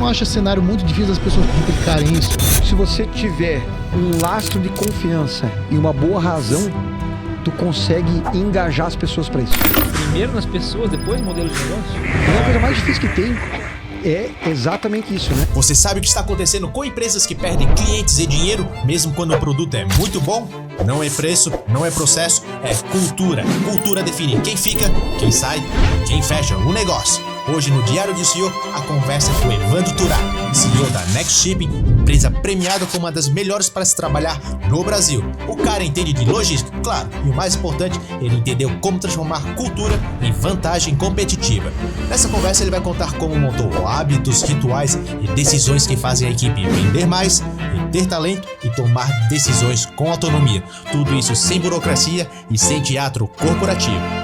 não acha cenário muito difícil das pessoas replicarem isso? Se você tiver um lastro de confiança e uma boa razão, tu consegue engajar as pessoas para isso. Primeiro nas pessoas, depois no modelo de negócio? É a coisa mais difícil que tem. É exatamente isso, né? Você sabe o que está acontecendo com empresas que perdem clientes e dinheiro, mesmo quando o produto é muito bom? Não é preço, não é processo, é cultura. Cultura define quem fica, quem sai, quem fecha o negócio. Hoje no Diário de CEO, a conversa é com Evandro Turá, CEO da Next Shipping, empresa premiada como uma das melhores para se trabalhar no Brasil. O cara entende de logística, claro, e o mais importante, ele entendeu como transformar cultura em vantagem competitiva. Nessa conversa ele vai contar como montou hábitos, rituais e decisões que fazem a equipe vender mais, ter talento e tomar decisões com autonomia. Tudo isso sem burocracia e sem teatro corporativo.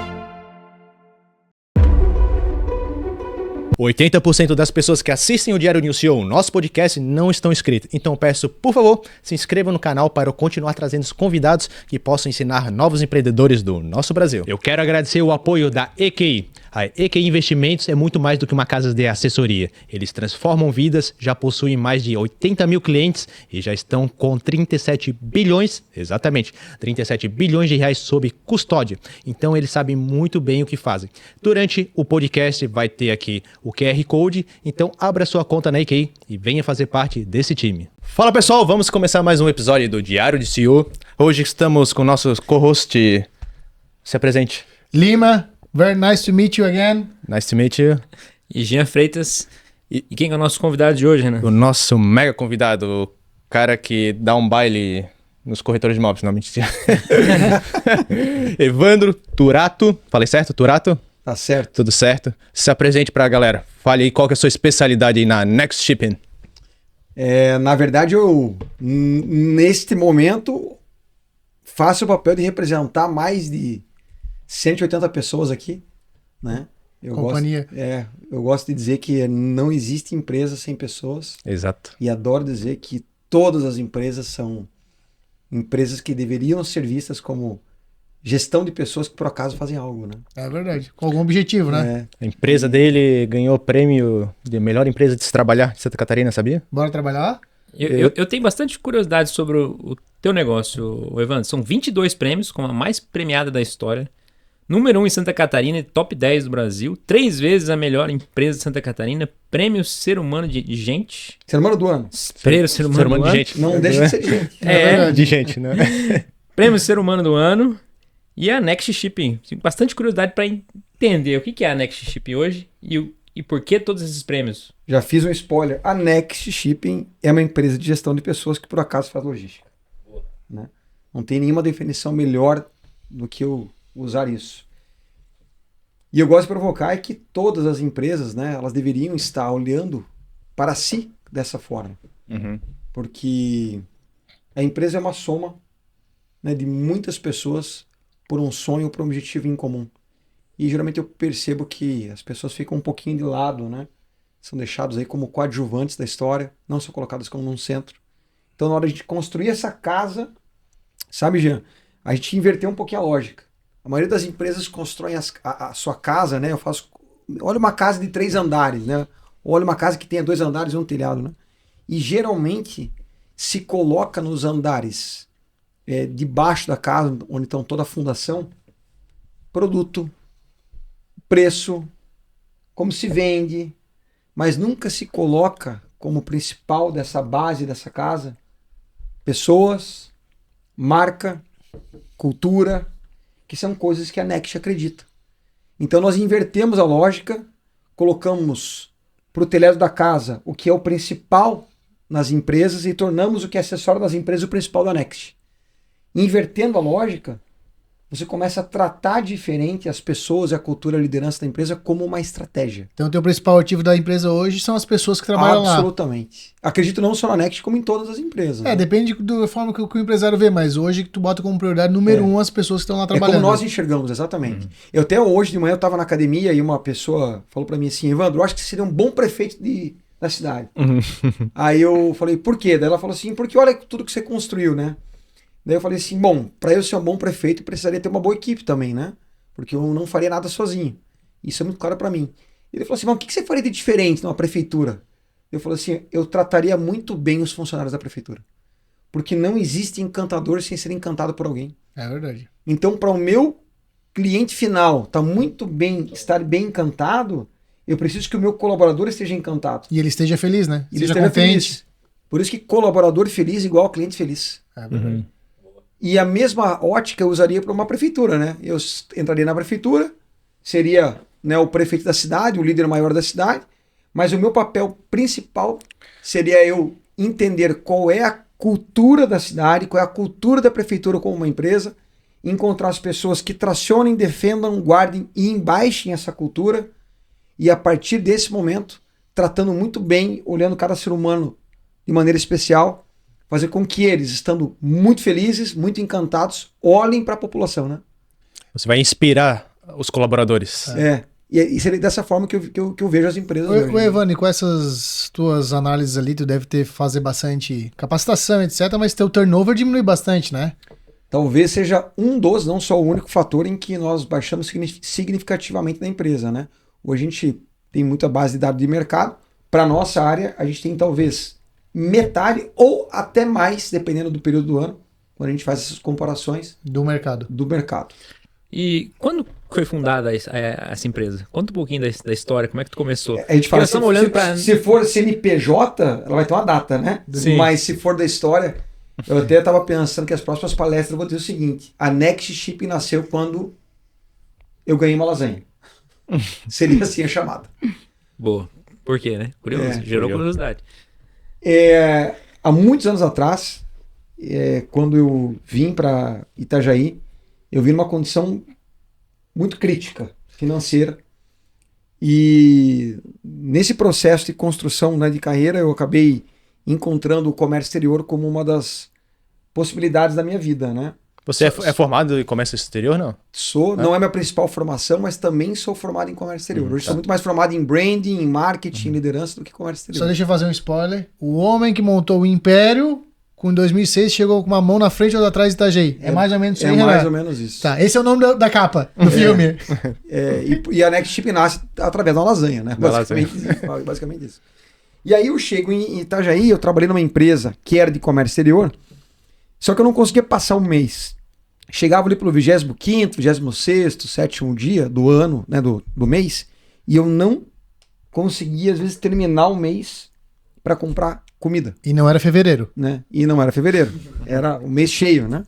80% das pessoas que assistem o Diário News CEO, nosso podcast, não estão inscritas. Então peço, por favor, se inscreva no canal para eu continuar trazendo os convidados que possam ensinar novos empreendedores do nosso Brasil. Eu quero agradecer o apoio da EQI. A EQI Investimentos é muito mais do que uma casa de assessoria. Eles transformam vidas, já possuem mais de 80 mil clientes e já estão com 37 bilhões, exatamente, 37 bilhões de reais sob custódia. Então eles sabem muito bem o que fazem. Durante o podcast vai ter aqui o QR Code, então abra sua conta na EQI e venha fazer parte desse time. Fala pessoal, vamos começar mais um episódio do Diário de CEO. Hoje estamos com o nosso co-host. Se apresente. Lima, very nice to meet you again. Nice to meet you. E Jean Freitas. E quem é o nosso convidado de hoje, Renan? O nosso mega convidado, o cara que dá um baile nos corretores de imóveis, não, mentira. Evandro Turato, falei certo, Turato? Tá certo. Tudo certo. Se apresente pra galera. Fale aí qual que é a sua especialidade aí na Next Shipping. Na verdade, eu, neste momento, faço o papel de representar mais de 180 pessoas aqui, né? Companhia. Eu gosto de dizer que não existe empresa sem pessoas. Exato. E adoro dizer que todas as empresas são empresas que deveriam ser vistas como gestão de pessoas que por acaso fazem algo, né? É verdade. Com algum objetivo, né? A empresa dele ganhou o prêmio de melhor empresa de se trabalhar de Santa Catarina, sabia? Bora trabalhar? Eu tenho bastante curiosidade sobre o teu negócio, Evandro. São 22 prêmios, como a mais premiada da história. Número 1 em Santa Catarina e top 10 do Brasil. 3 vezes a melhor empresa de Santa Catarina. Prêmio Ser Humano de Gente. Ser humano do ano. Prêmio Ser Humano do de ano. gente. Não deixa de ser gente. De gente, né? Prêmio Ser Humano do ano. E a Next Shipping. Tenho bastante curiosidade para entender o que é a Next Shipping hoje e por que todos esses prêmios. Já fiz um spoiler. A Next Shipping é uma empresa de gestão de pessoas que por acaso faz logística. Né? Não tem nenhuma definição melhor do que eu usar isso. E eu gosto de provocar é que todas as empresas, né, elas deveriam estar olhando para si dessa forma. Uhum. Porque a empresa é uma soma, né, de muitas pessoas por um sonho, por um objetivo em comum. E geralmente eu percebo que as pessoas ficam um pouquinho de lado, né? São deixados aí como coadjuvantes da história, não são colocadas como num centro. Então na hora de a gente construir essa casa, sabe, Jean? A gente inverteu um pouquinho a lógica. A maioria das empresas constroem a sua casa, né? Olha uma casa de 3 andares, né? Olha uma casa que tenha 2 andares e um telhado, né? E geralmente se coloca nos andares debaixo da casa, onde estão toda a fundação, produto, preço, como se vende, mas nunca se coloca como principal dessa base dessa casa pessoas, marca, cultura, que são coisas que a Next acredita. Então nós invertemos a lógica, colocamos para o telhado da casa o que é o principal nas empresas e tornamos o que é acessório das empresas o principal da Next. Invertendo a lógica, você começa a tratar diferente as pessoas e a cultura e a liderança da empresa como uma estratégia. Então o teu principal ativo da empresa hoje são as pessoas que trabalham lá. Absolutamente. Acredito não só na Next, como em todas as empresas. Né? Depende da forma que o empresário vê, mas hoje tu bota como prioridade número 1 as pessoas que estão lá trabalhando. É como nós enxergamos, exatamente. Eu até hoje de manhã eu estava na academia e uma pessoa falou para mim assim, Evandro, eu acho que você seria um bom prefeito da cidade. Aí eu falei, por quê? Daí ela falou assim, porque olha tudo que você construiu, né? Daí eu falei assim, bom, para eu ser um bom prefeito, eu precisaria ter uma boa equipe também, né? Porque eu não faria nada sozinho. Isso é muito claro para mim. Ele falou assim, mas o que você faria de diferente numa prefeitura? Eu falei assim, eu trataria muito bem os funcionários da prefeitura. Porque não existe encantador sem ser encantado por alguém. É verdade. Então, para o meu cliente final estar bem encantado, eu preciso que o meu colaborador esteja encantado. E ele esteja feliz, né? Ele Seja esteja contente. feliz. Por isso que colaborador feliz igual a cliente feliz. É verdade. E a mesma ótica eu usaria para uma prefeitura, né? Eu entraria na prefeitura, seria, né, o prefeito da cidade, o líder maior da cidade, mas o meu papel principal seria eu entender qual é a cultura da cidade, qual é a cultura da prefeitura como uma empresa, encontrar as pessoas que tracionem, defendam, guardem e embaixem essa cultura, e a partir desse momento, tratando muito bem, olhando cada ser humano de maneira especial, fazer com que eles, estando muito felizes, muito encantados, olhem para a população, né? Você vai inspirar os colaboradores. E seria dessa forma que eu vejo as empresas hoje. Ô Evandro, com essas tuas análises ali, tu deve fazer bastante capacitação, etc, mas teu turnover diminui bastante, né? Talvez seja um dos, não só o único fator em que nós baixamos significativamente na empresa, né? Hoje a gente tem muita base de dados de mercado. Para a nossa área, a gente tem talvez metade ou até mais, dependendo do período do ano, quando a gente faz essas comparações Do mercado. do mercado. E quando foi fundada essa empresa? Conta um pouquinho da história, como é que tu começou? A gente fala, Nós estamos olhando para... se for CNPJ, ela vai ter uma data, né? Sim. Mas se for da história, eu até estava pensando que as próximas palestras eu vou dizer o seguinte: a Next Chip nasceu quando eu ganhei uma lasanha. Seria assim a chamada. Boa. Por quê, né? Curioso. Gerou curiosidade. Há muitos anos atrás, quando eu vim para Itajaí, eu vim numa condição muito crítica financeira. E nesse processo de construção, né, de carreira, eu acabei encontrando o comércio exterior como uma das possibilidades da minha vida, né? Você é formado em comércio exterior, não? Não é minha principal formação, mas também sou formado em comércio exterior. Hoje sou muito mais formado em branding, em marketing, liderança do que comércio exterior. Só deixa eu fazer um spoiler. O homem que montou o Império, com 2006, chegou com uma mão na frente e outra atrás de Itajaí. É mais ou menos isso aí, mais Renato? ou menos isso. Tá, esse é o nome da capa do filme. E a Next Chip nasce através da lasanha, né? Basicamente isso. E aí eu chego em Itajaí, eu trabalhei numa empresa que era de comércio exterior, só que eu não conseguia passar um mês. Chegava ali pelo 25º, 26º, 7º dia do ano, né, do mês, e eu não conseguia, às vezes, terminar o mês para comprar comida. E não era fevereiro. Né? E não era fevereiro, era o mês cheio, né?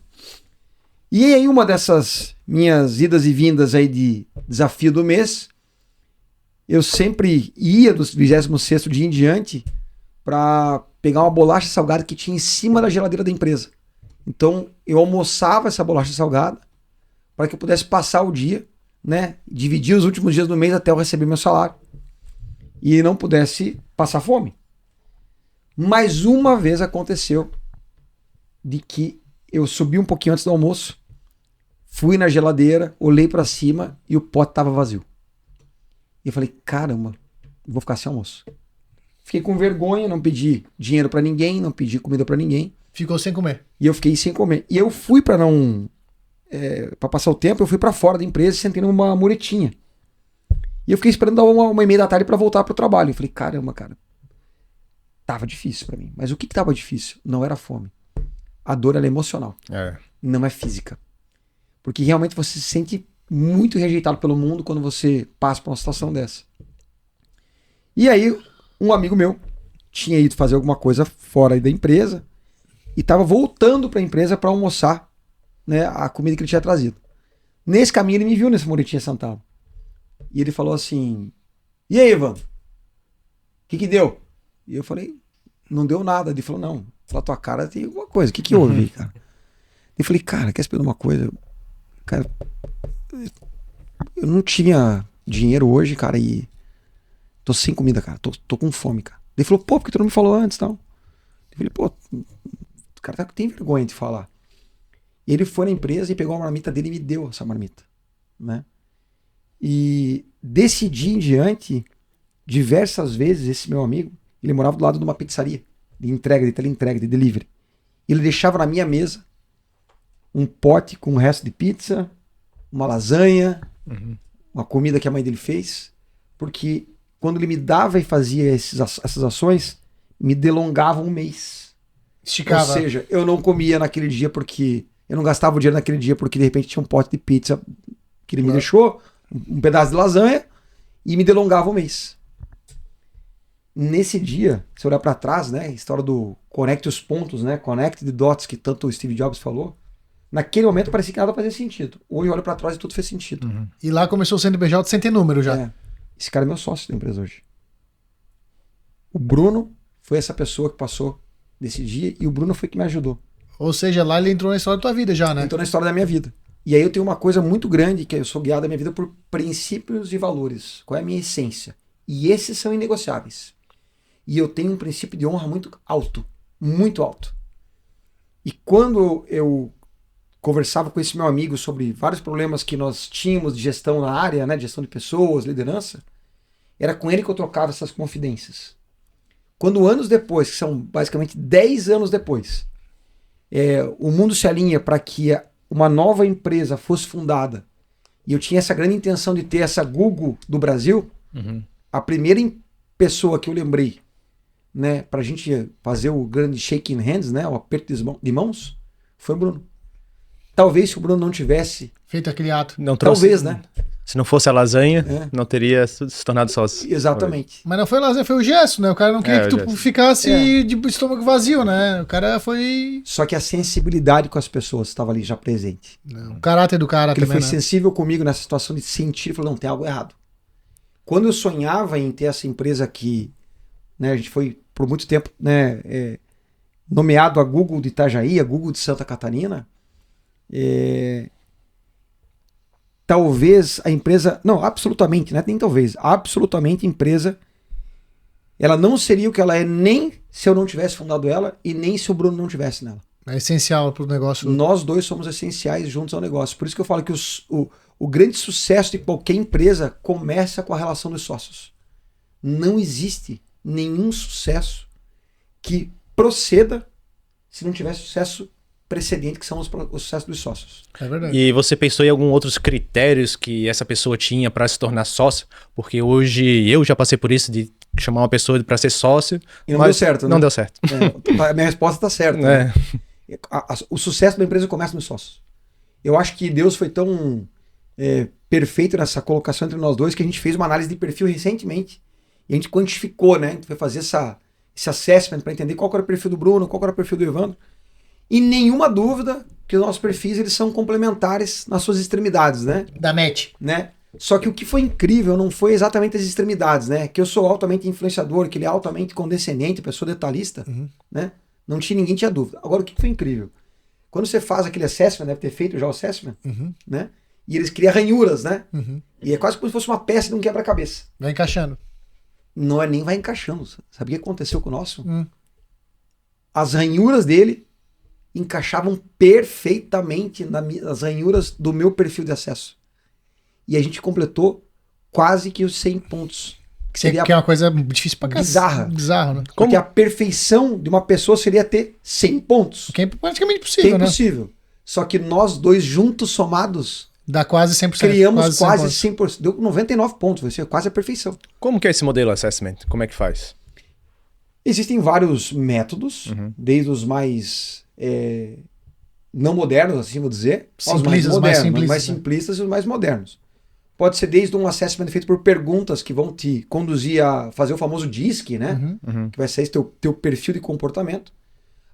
E aí uma dessas minhas idas e vindas aí de desafio do mês, eu sempre ia do 26º dia em diante para pegar uma bolacha salgada que tinha em cima da geladeira da empresa. Então eu almoçava essa bolacha salgada para que eu pudesse passar o dia, né? Dividir os últimos dias do mês até eu receber meu salário e não pudesse passar fome. Mais uma vez aconteceu de que eu subi um pouquinho antes do almoço, fui na geladeira, olhei para cima e o pote estava vazio. E eu falei, caramba, vou ficar sem almoço. Fiquei com vergonha, não pedi dinheiro para ninguém, não pedi comida para ninguém. Ficou sem comer. E eu fiquei sem comer. E eu fui para para passar o tempo, eu fui para fora da empresa e sentei numa muretinha. E eu fiquei esperando dar 1h30 da tarde para voltar pro trabalho. Eu falei, caramba, cara. Tava difícil para mim. Mas o que tava difícil? Não era a fome. A dor ela é emocional. Não é física. Porque realmente você se sente muito rejeitado pelo mundo quando você passa por uma situação dessa. E aí, um amigo meu tinha ido fazer alguma coisa fora da empresa e estava voltando para a empresa para almoçar, né, a comida que ele tinha trazido. Nesse caminho ele me viu nessa muretinha sentado. E ele falou assim, e aí, Ivan? O que deu? E eu falei, não deu nada. Ele falou, não, pela tua cara tem alguma coisa. O que houve, cara? Eu falei, cara, quer saber de uma coisa? Cara, eu não tinha dinheiro hoje, cara, e tô sem comida, cara. Tô com fome, cara. Ele falou, pô, por que tu não me falou antes, não? Eu falei, pô, o cara tem vergonha de falar. E ele foi na empresa e pegou a marmita dele e me deu essa marmita, né? E desse dia em diante, diversas vezes, esse meu amigo, ele morava do lado de uma pizzaria, de entrega, de teleentrega, de delivery. Ele deixava na minha mesa um pote com o resto de pizza, uma lasanha, uma comida que a mãe dele fez, porque quando ele me dava e fazia essas ações, me delongava um mês. Esticava. Ou seja, eu não comia naquele dia porque... Eu não gastava o dinheiro naquele dia porque de repente tinha um pote de pizza que ele me deixou, um pedaço de lasanha, e me delongava um mês. Nesse dia, se olhar para trás, né, a história do conecte os pontos, né, connect the dots, que tanto o Steve Jobs falou, naquele momento parecia que nada fazia sentido. Hoje eu olho para trás e tudo fez sentido. E lá começou o CNPJ sem ter número já. É. Esse cara é meu sócio da empresa hoje. O Bruno foi essa pessoa que passou desse dia e o Bruno foi que me ajudou. Ou seja, lá ele entrou na história da tua vida já, né? Entrou na história da minha vida. E aí eu tenho uma coisa muito grande, que eu sou guiado na minha vida por princípios e valores. Qual é a minha essência? E esses são inegociáveis. E eu tenho um princípio de honra muito alto. Muito alto. E quando eu conversava com esse meu amigo sobre vários problemas que nós tínhamos de gestão na área, né, de gestão de pessoas, liderança, era com ele que eu trocava essas confidências. Quando anos depois, que são basicamente 10 anos depois, o mundo se alinha para que uma nova empresa fosse fundada, e eu tinha essa grande intenção de ter essa Google do Brasil, a primeira pessoa que eu lembrei, né, para a gente fazer o grande shaking hands, né, o aperto de mãos, foi o Bruno. Talvez se o Bruno não tivesse... Feito aquele ato. Não trouxe, talvez, né? Se não fosse a lasanha, não teria se tornado sócio. Exatamente. Mas não foi lasanha, foi o gesto, né? O cara não queria que tu o gesto. ficasse de estômago vazio, né? O cara foi... Só que a sensibilidade com as pessoas estava ali já presente. Não, o caráter do cara Porque ele também, foi né? sensível comigo nessa situação de sentir, falou, não, tem algo errado. Quando eu sonhava em ter essa empresa que, né, a gente foi por muito tempo, né, nomeado a Google de Itajaí, a Google de Santa Catarina, talvez a empresa, não, absolutamente, né, nem talvez, absolutamente a empresa, ela não seria o que ela é nem se eu não tivesse fundado ela e nem se o Bruno não tivesse nela. É essencial pro negócio. Nós dois somos essenciais juntos ao negócio. Por isso que eu falo que o grande sucesso de qualquer empresa começa com a relação dos sócios. Não existe nenhum sucesso que proceda se não tiver sucesso precedente, que são os sucessos dos sócios. É verdade. E você pensou em alguns outros critérios que essa pessoa tinha para se tornar sócio? Porque hoje eu já passei por isso de chamar uma pessoa para ser sócio. E não deu certo, né? Não deu certo. A minha resposta está certa. Né? O sucesso da empresa começa nos sócios. Eu acho que Deus foi tão perfeito nessa colocação entre nós dois que a gente fez uma análise de perfil recentemente e a gente quantificou, né? A gente foi fazer esse assessment para entender qual era o perfil do Bruno, qual era o perfil do Evandro. E nenhuma dúvida que os nossos perfis eles são complementares nas suas extremidades, né? Da match. Né? Só que o que foi incrível não foi exatamente as extremidades, né? Que eu sou altamente influenciador, que ele é altamente condescendente, pessoa detalhista, né? Não tinha ninguém tinha dúvida. Agora, o que foi incrível? Quando você faz aquele assessment, deve ter feito já o assessment, né? E eles criam ranhuras, né? E é quase como se fosse uma peça de um quebra-cabeça. Vai encaixando. Não é nem vai encaixando. Sabe o que aconteceu com o nosso? As ranhuras dele encaixavam perfeitamente nas ranhuras do meu perfil de acesso. E a gente completou quase que os 100 pontos. Que é uma coisa difícil pra bizarra. Bizarro, né? Porque a perfeição de uma pessoa seria ter 100 pontos. Que é praticamente Que possível, é né? impossível. Só que nós dois juntos, somados, Dá quase 100%. criamos quase 100%. 100%. Deu 99 pontos. Vai ser quase a perfeição. Como que é esse modelo assessment? Como é que faz? Existem vários métodos, desde os mais não modernos, assim vou dizer, aos mais Simplistas, modernos, mais mais simplistas, simplistas e os mais modernos. Pode ser desde um assessment feito por perguntas que vão te conduzir a fazer o famoso DISC, né? Que vai ser esse teu perfil de comportamento,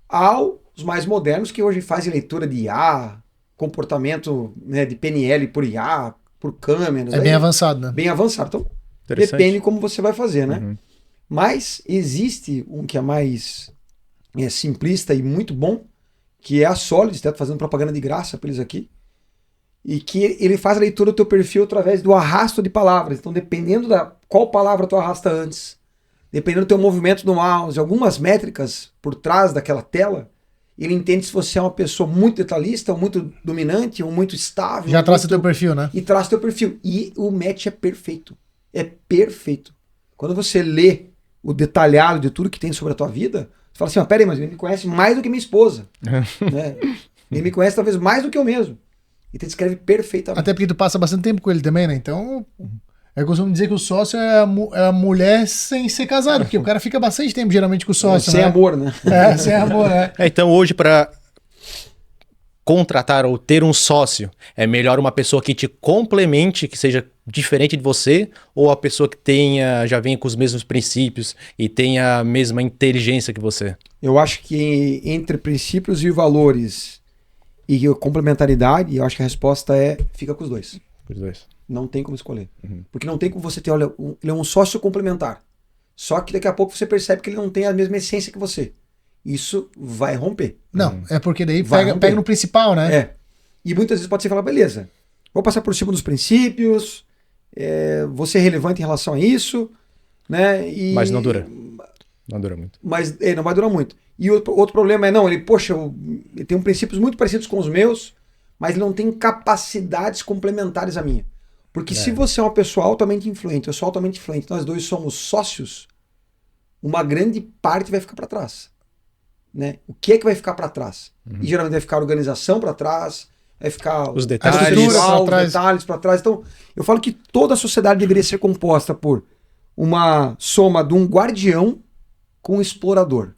aos mais modernos que hoje fazem leitura de IA, comportamento, né, de PNL por IA, por câmeras. É bem avançado, né? Bem avançado. Então, Interessante. depende como você vai fazer, né? Mas existe um que é mais simplista e muito bom, que é a Solid, está fazendo propaganda de graça para eles aqui, e que ele faz a leitura do teu perfil através do arrasto de palavras. Então, dependendo da qual palavra tu arrasta antes, dependendo do teu movimento do mouse, algumas métricas por trás daquela tela, ele entende se você é uma pessoa muito detalhista, ou muito dominante, ou muito estável. Já traça o teu perfil, né? E traça o teu perfil. E o match é perfeito. É perfeito. Quando você lê o detalhado de tudo que tem sobre a tua vida, você fala assim, peraí, mas ele me conhece mais do que minha esposa. Né? Ele me conhece talvez mais do que eu mesmo. E te descreve perfeitamente. Até porque tu passa bastante tempo com ele também, né? Então, Eu costumo dizer que o sócio é a mulher sem ser casado, porque o cara fica bastante tempo geralmente com o sócio, Sem né? amor, né? É, sem amor, né? Então hoje para contratar ou ter um sócio, é melhor uma pessoa que te complemente, que seja diferente de você, ou a pessoa que já venha com os mesmos princípios e tenha a mesma inteligência que você? Eu acho que entre princípios e valores e complementaridade, eu acho que a resposta fica com os dois. Os dois. Não tem como escolher. Porque não tem como você ter, olha, ele é um sócio complementar. Só que daqui a pouco você percebe que ele não tem a mesma essência que você. Isso vai romper. Não, é porque daí Vai romper. pega no principal, né? É. E muitas vezes pode ser falar, beleza, vou passar por cima dos princípios, vou ser relevante em relação a isso, né? Mas não dura. Não dura muito. Mas não vai durar muito. E outro problema ele tem princípios muito parecidos com os meus, mas ele não tem capacidades complementares à minha. Porque se você é uma pessoa altamente influente, eu sou altamente influente, nós dois somos sócios, uma grande parte vai ficar para trás. Né? O que é que vai ficar para trás? E geralmente vai ficar a organização para trás, vai ficar Os detalhes. a estrutura, pra os trás. detalhes para trás. Então, eu falo que toda a sociedade deveria ser composta por uma soma de um guardião com um explorador.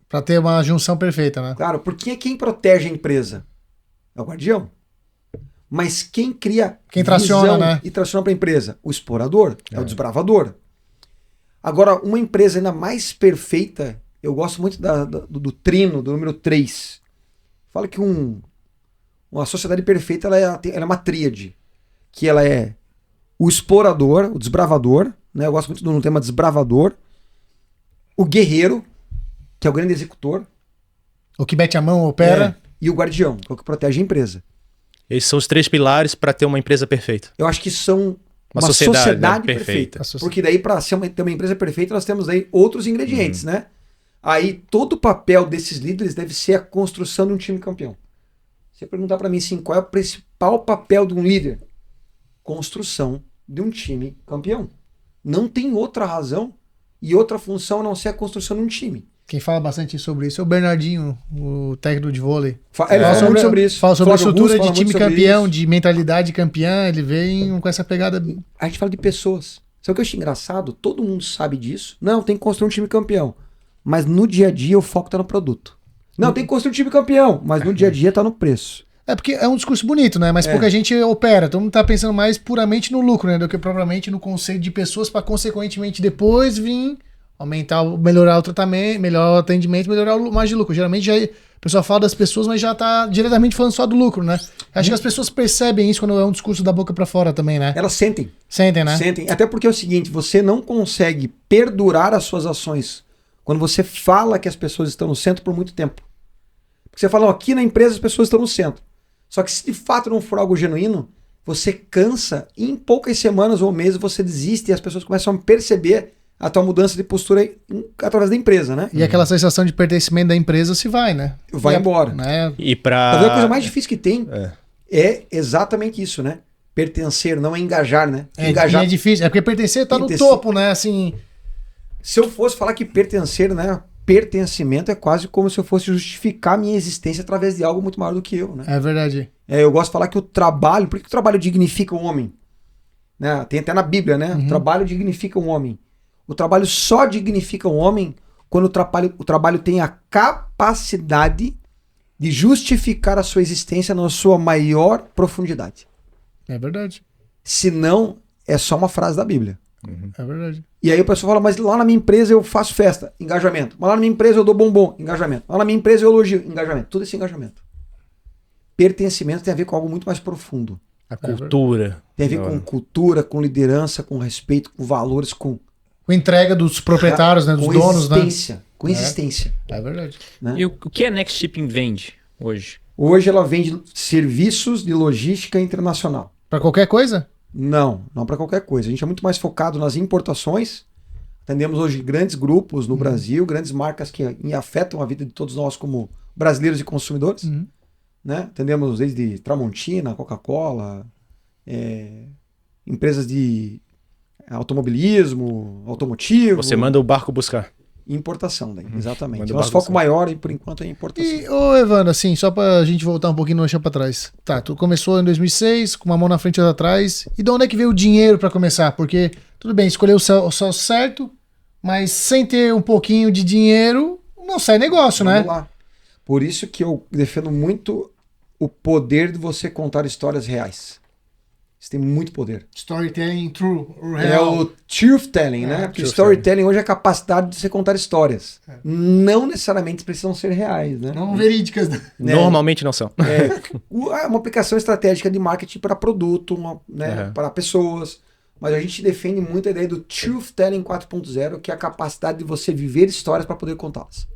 Pra ter uma junção perfeita, né? Claro, porque quem protege a empresa é o guardião. Mas quem cria Quem traciona, visão né? e traciona para a empresa? O explorador, é o desbravador. Agora, uma empresa ainda mais perfeita, eu gosto muito do trino, do número 3. Fala que uma sociedade perfeita ela é uma tríade. Que ela é o explorador, o desbravador, né? Eu gosto muito do tema desbravador. O guerreiro, que é o grande executor. O que mete a mão opera. E o guardião, que é o que protege a empresa. Esses são os 3 pilares para ter uma empresa perfeita. Eu acho que são Uma uma sociedade, sociedade né? perfeita. Perfeita. Porque daí, para ter uma empresa perfeita, nós temos aí outros ingredientes, né? Aí, todo o papel desses líderes deve ser a construção de um time campeão. Você perguntar para mim, assim, qual é o principal papel de um líder? Construção de um time campeão. Não tem outra razão e outra função a não ser a construção de um time. Quem fala bastante sobre isso é o Bernardinho, o técnico de vôlei. Ele fala muito sobre isso. Fala sobre a Flávio estrutura Augusto fala de time muito sobre campeão, isso. de mentalidade campeã. Ele vem com essa pegada. A gente fala de pessoas. Sabe o que eu acho engraçado? Todo mundo sabe disso. Não, tem que construir um time campeão. Mas no dia a dia o foco tá no produto. Não, tem que construir um time campeão. Mas no dia a dia tá no preço. É porque é um discurso bonito, né? Mas pouca gente opera. Todo mundo tá pensando mais puramente no lucro, né? Do que propriamente no conceito de pessoas para consequentemente depois vir aumentar, melhorar o tratamento, melhorar o atendimento, melhorar o margem de lucro. Geralmente já, o pessoal fala das pessoas, mas já tá diretamente falando só do lucro, né? Acho que as pessoas percebem isso quando é um discurso da boca para fora também, né? Elas sentem. Sentem, né? Sentem. Até porque é o seguinte, você não consegue perdurar as suas ações quando você fala que as pessoas estão no centro por muito tempo. Porque você fala, aqui na empresa as pessoas estão no centro. Só que se de fato não for algo genuíno, você cansa e em poucas semanas ou meses você desiste e as pessoas começam a perceber a tua mudança de postura através da empresa, né? E aquela sensação de pertencimento da empresa se vai, né? Vai embora. Né? E Talvez a coisa para mais difícil que tem é exatamente isso, né? Pertencer, não é engajar, né? É difícil. É porque pertencer tá no Pertencer. topo, né? Assim. Se eu fosse falar que pertencer, né? Pertencimento é quase como se eu fosse justificar minha existência através de algo muito maior do que eu, né? É verdade. Eu gosto de falar que o trabalho... Por que o trabalho dignifica o homem? Né? Tem até na Bíblia, né? O trabalho dignifica o homem. O trabalho só dignifica o homem quando o trabalho tem a capacidade de justificar a sua existência na sua maior profundidade. É verdade. Senão, é só uma frase da Bíblia. É verdade. E aí o pessoal fala, mas lá na minha empresa eu faço festa, engajamento. Mas lá na minha empresa eu dou bombom, engajamento. Lá na minha empresa eu elogio, engajamento. Tudo esse engajamento. Pertencimento tem a ver com algo muito mais profundo. a cultura. Tem a ver com cultura, com liderança, com respeito, com valores, com entrega dos proprietários, né? Dos com donos, né? existência, com existência. É verdade. Né? E o que a Next Shipping vende hoje? Hoje ela vende serviços de logística internacional. Pra qualquer coisa? Não para qualquer coisa. A gente é muito mais focado nas importações. Atendemos hoje grandes grupos no Brasil, grandes marcas que afetam a vida de todos nós como brasileiros e consumidores. Né? Atendemos desde Tramontina, Coca-Cola, empresas de automobilismo, automotivo. Você manda o barco buscar. Importação, daí, exatamente. Manda Nosso bagunça. foco maior, por enquanto, é importação. E, ô Evandro, assim, só pra gente voltar um pouquinho no chão pra trás. Tá, tu começou em 2006, com uma mão na frente e outra atrás. E de onde é que veio o dinheiro pra começar? Porque, tudo bem, escolheu o sócio certo, mas sem ter um pouquinho de dinheiro, não sai negócio, Vamos né? lá. Por isso que eu defendo muito o poder de você contar histórias reais. Isso tem muito poder. Storytelling true, É o truth telling, né? Porque truth storytelling hoje é a capacidade de você contar histórias. Não necessariamente precisam ser reais, né? Não verídicas. Né? Normalmente não são. É uma aplicação estratégica de marketing para produto, né, para pessoas. Mas a gente defende muito a ideia do Truth Telling 4.0, que é a capacidade de você viver histórias para poder contá-las.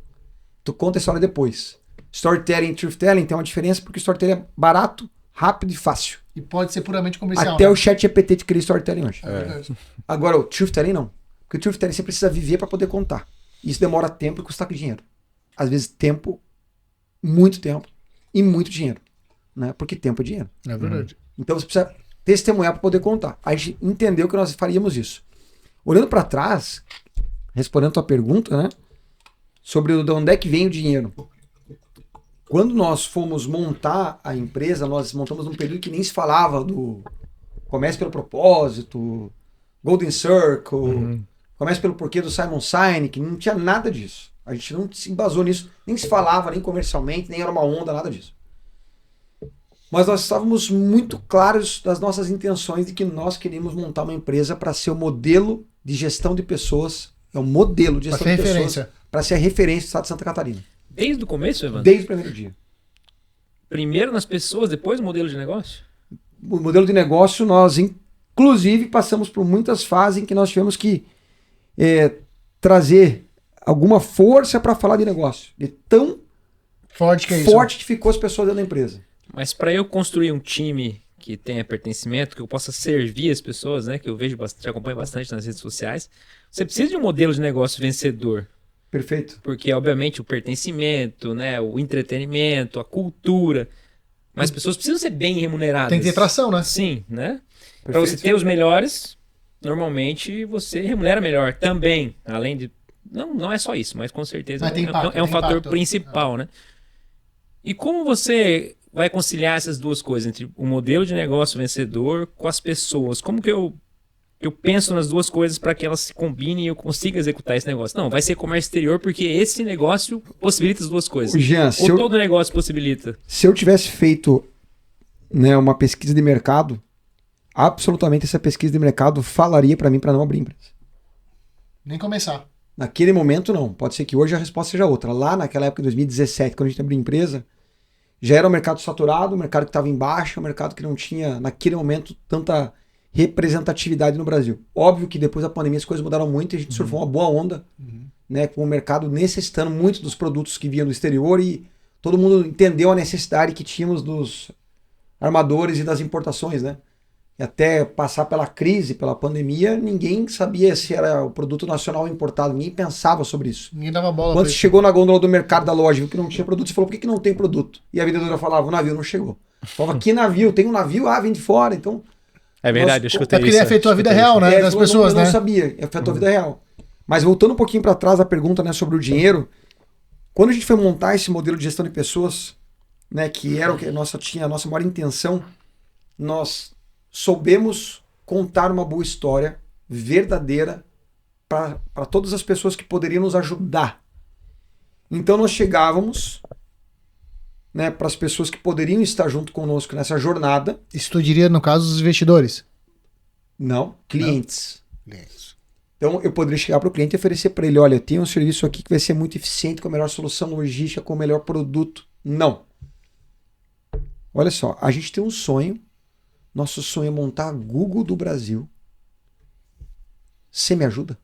Tu conta a história depois. Storytelling e Truth Telling tem uma diferença porque o storytelling é barato, rápido e fácil. E pode ser puramente comercial. Até né? o chat GPT te cria storytelling hoje. É verdade. Agora, o Truth Telling não. Porque o Truth Telling você precisa viver para poder contar. Isso demora tempo e custa dinheiro. Às vezes tempo, muito tempo e muito dinheiro. Né? Porque tempo é dinheiro. É verdade. Então você precisa testemunhar para poder contar. A gente entendeu que nós faríamos isso. Olhando para trás, respondendo a tua pergunta, né? Sobre de onde é que vem o dinheiro. Quando nós fomos montar a empresa, nós montamos num período que nem se falava do comércio pelo propósito, Golden Circle, comércio pelo porquê do Simon Sinek, não tinha nada disso. A gente não se embasou nisso, nem se falava, nem comercialmente, nem era uma onda, nada disso. Mas nós estávamos muito claros das nossas intenções de que nós queríamos montar uma empresa para ser o modelo de gestão de pessoas, é um modelo de Pra gestão ser de referência. pessoas, para ser a referência do estado de Santa Catarina. Desde o começo, Evandro? Desde o primeiro dia. Primeiro nas pessoas, depois no modelo de negócio? O modelo de negócio, nós inclusive passamos por muitas fases em que nós tivemos que trazer alguma força para falar de negócio. De tão Forte que é isso. forte que ficou as pessoas dentro da empresa. Mas para eu construir um time que tenha pertencimento, que eu possa servir as pessoas, né? Que eu vejo bastante, acompanho bastante nas redes sociais, você precisa de um modelo de negócio vencedor. Perfeito. Porque, obviamente, o pertencimento, né? O entretenimento, a cultura. Mas as pessoas precisam ser bem remuneradas. Tem que ter tração, né? Sim, né? Para você ter os melhores, normalmente você remunera melhor também. Além de. Não é só isso, mas com certeza Mas tem impacto, é um tem fator impacto. principal, né? E como você vai conciliar essas duas coisas, entre o modelo de negócio vencedor com as pessoas? Como que eu penso nas duas coisas para que elas se combinem e eu consiga executar esse negócio? Não, vai ser comércio exterior porque esse negócio possibilita as duas coisas. Jean, Ou todo negócio possibilita. se eu tivesse feito, né, uma pesquisa de mercado, absolutamente essa pesquisa de mercado falaria para mim para não abrir empresa. Nem começar. Naquele momento, não. Pode ser que hoje a resposta seja outra. Lá naquela época, em 2017, quando a gente abriu a empresa, já era um mercado saturado, um mercado que estava em baixa, um mercado que não tinha, naquele momento, tanta representatividade no Brasil. Óbvio que depois da pandemia as coisas mudaram muito e a gente surfou uma boa onda, né, com o mercado necessitando muito dos produtos que vinham do exterior e todo mundo entendeu a necessidade que tínhamos dos armadores e das importações, né? E até passar pela crise, pela pandemia, ninguém sabia se era o produto nacional importado, ninguém pensava sobre isso. Ninguém dava bola Quando pra você isso. chegou na gôndola do mercado da loja, viu que não tinha produto, você falou, por que não tem produto? E a vendedora falava, o navio não chegou. Falava, que navio? Tem um navio? Ah, vem de fora. Então, É verdade, eu escutei É porque isso. ele afetou a vida escutei real, né? ele Das falou, pessoas, eu não né? sabia, afetou a vida real. Mas voltando um pouquinho para trás da pergunta, né, sobre o dinheiro, quando a gente foi montar esse modelo de gestão de pessoas, né, que era o que tinha a nossa maior intenção, nós soubemos contar uma boa história verdadeira para todas as pessoas que poderiam nos ajudar. Então nós chegávamos, né, para as pessoas que poderiam estar junto conosco nessa jornada. Isso tu diria, no caso, os investidores. Não, clientes. Então eu poderia chegar para o cliente e oferecer para ele, olha, eu tenho um serviço aqui que vai ser muito eficiente, com a melhor solução logística, com o melhor produto. Não. Olha só, a gente tem um sonho. Nosso sonho é montar a Google do Brasil. Você me ajuda?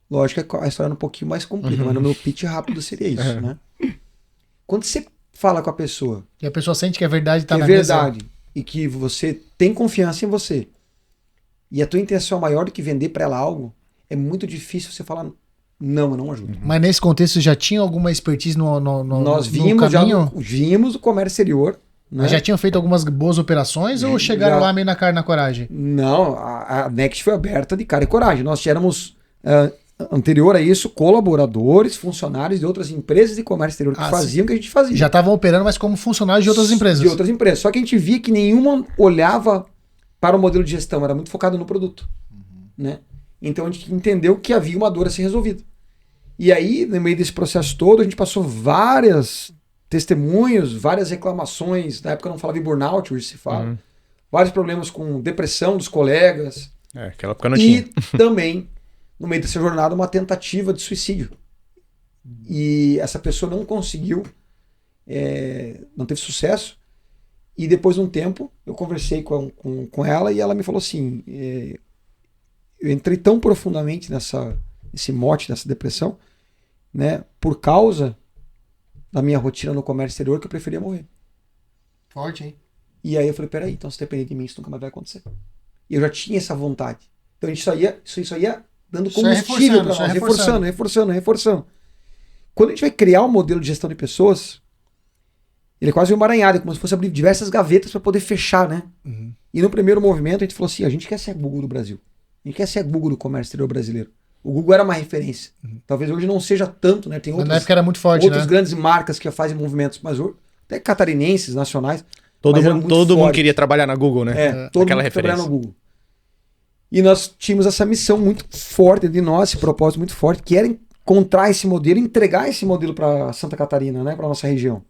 Lógico que a história é um pouquinho mais comprida, mas no meu pitch rápido seria isso, né? Quando você fala com a pessoa E a pessoa sente que é verdade, tá que na é mesa. verdade e que você tem confiança em você e a tua intenção é maior do que vender para ela algo, é muito difícil você falar não, eu não ajudo. Mas nesse contexto já tinha alguma expertise no Nós no vimos caminho? vimos o comércio exterior, né? Mas já tinham feito algumas boas operações ou chegaram Já. lá meio na cara e na coragem? Não, a Next foi aberta de cara e coragem. Nós éramos anterior a isso, colaboradores, funcionários de outras empresas de comércio exterior que faziam o que a gente fazia. Já estavam operando, mas como funcionários de outras empresas. De outras empresas. Só que a gente via que nenhuma olhava para o modelo de gestão, era muito focado no produto. Né? Então a gente entendeu que havia uma dor a ser resolvida. E aí, no meio desse processo todo, a gente passou vários testemunhos, várias reclamações. Na época não falava em burnout, hoje se fala. Vários problemas com depressão dos colegas. Aquela época não tinha. E também, no meio dessa jornada, uma tentativa de suicídio. E essa pessoa não conseguiu, não teve sucesso. E depois de um tempo, eu conversei com ela e ela me falou assim, eu entrei tão profundamente nesse mote, nessa depressão, né, por causa da minha rotina no comércio exterior, que eu preferia morrer. Forte, hein? E aí eu falei, peraí, então se depender de mim, isso nunca mais vai acontecer. E eu já tinha essa vontade. Então a gente só ia dando combustível para nós, reforçando. Quando a gente vai criar um modelo de gestão de pessoas, ele é quase um emaranhado, como se fosse abrir diversas gavetas para poder fechar, né? E no primeiro movimento a gente falou assim, a gente quer ser a Google do Brasil. A gente quer ser a Google do comércio exterior brasileiro. O Google era uma referência. Talvez hoje não seja tanto, né? Tem Mas na época era muito forte, outras grandes marcas que fazem movimentos, mas até catarinenses, nacionais. Todo mundo queria trabalhar na Google, né? Todo Aquela mundo referência. trabalhar no Google. E nós tínhamos essa missão muito forte de nós, esse propósito muito forte, que era encontrar esse modelo, entregar esse modelo para Santa Catarina, né? Para nossa região.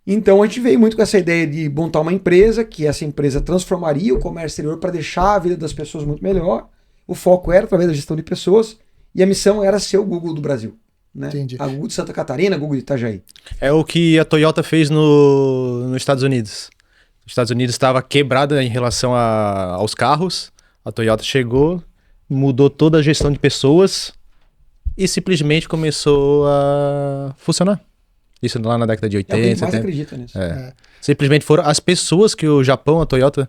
Então a gente veio muito com essa ideia de montar uma empresa, que essa empresa transformaria o comércio exterior para deixar a vida das pessoas muito melhor. O foco era através da gestão de pessoas e a missão era ser o Google do Brasil. Né? Entendi. A Google de Santa Catarina, a Google de Itajaí. É o que a Toyota fez nos Estados Unidos. Os Estados Unidos estava quebrada em relação aos carros. A Toyota chegou, mudou toda a gestão de pessoas e simplesmente começou a funcionar. Isso lá na década de 80, Alguém mais 70. acredita nisso. Simplesmente foram as pessoas que o Japão, a Toyota,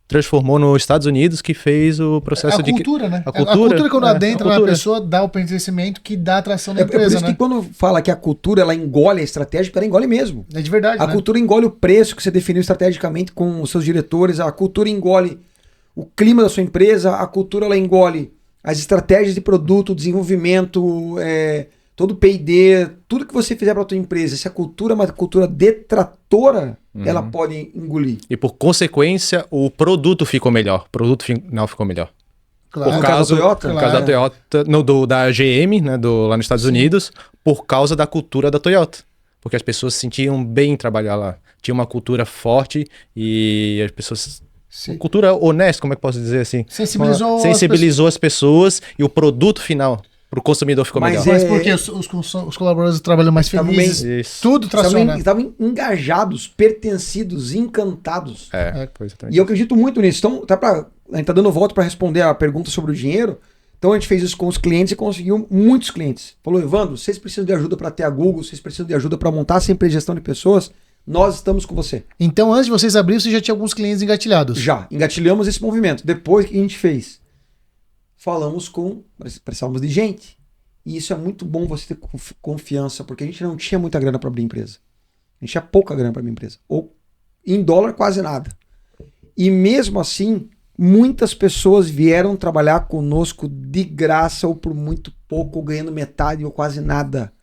transformou nos Estados Unidos que fez o processo A cultura, né? A A cultura quando adentra na cultura. pessoa dá o pertencimento que dá a atração da É por empresa, isso né? que quando fala que a cultura ela engole a estratégia, ela engole mesmo. É de verdade, A né? cultura engole o preço que você definiu estrategicamente com os seus diretores, a cultura engole o clima da sua empresa, a cultura ela engole as estratégias de produto, desenvolvimento, todo o P&D, tudo que você fizer para a tua empresa. Se a cultura é uma cultura detratora, ela pode engolir. E por consequência, o produto ficou melhor. O produto final ficou melhor. Claro. No caso da Toyota? No caso da Toyota, da GM, né, lá nos Estados Unidos, por causa da cultura da Toyota. Porque as pessoas se sentiam bem em trabalhar lá. Tinha uma cultura forte e as pessoas... Sim. Cultura honesta, como é que posso dizer assim? Sensibilizou as pessoas e o produto final para o consumidor ficou melhor. Mas porque os colaboradores trabalham mais felizes, Isso. tudo traciona. Estavam engajados, pertencidos, encantados. Pois E eu acredito muito nisso. Então, a gente tá dando volta para responder a pergunta sobre o dinheiro. Então a gente fez isso com os clientes e conseguiu muitos clientes. Falou, Evandro, vocês precisam de ajuda para ter a Google, vocês precisam de ajuda para montar essa empresa de gestão de pessoas, nós estamos com você. Então, antes de vocês abrirem, você já tinha alguns clientes engatilhados. Já, engatilhamos esse movimento. Depois, o que a gente fez? Precisávamos de gente. E isso é muito bom você ter confiança, porque a gente não tinha muita grana para abrir empresa. A gente tinha pouca grana para abrir empresa. Ou em dólar, quase nada. E mesmo assim, muitas pessoas vieram trabalhar conosco de graça ou por muito pouco, ou ganhando metade ou quase nada.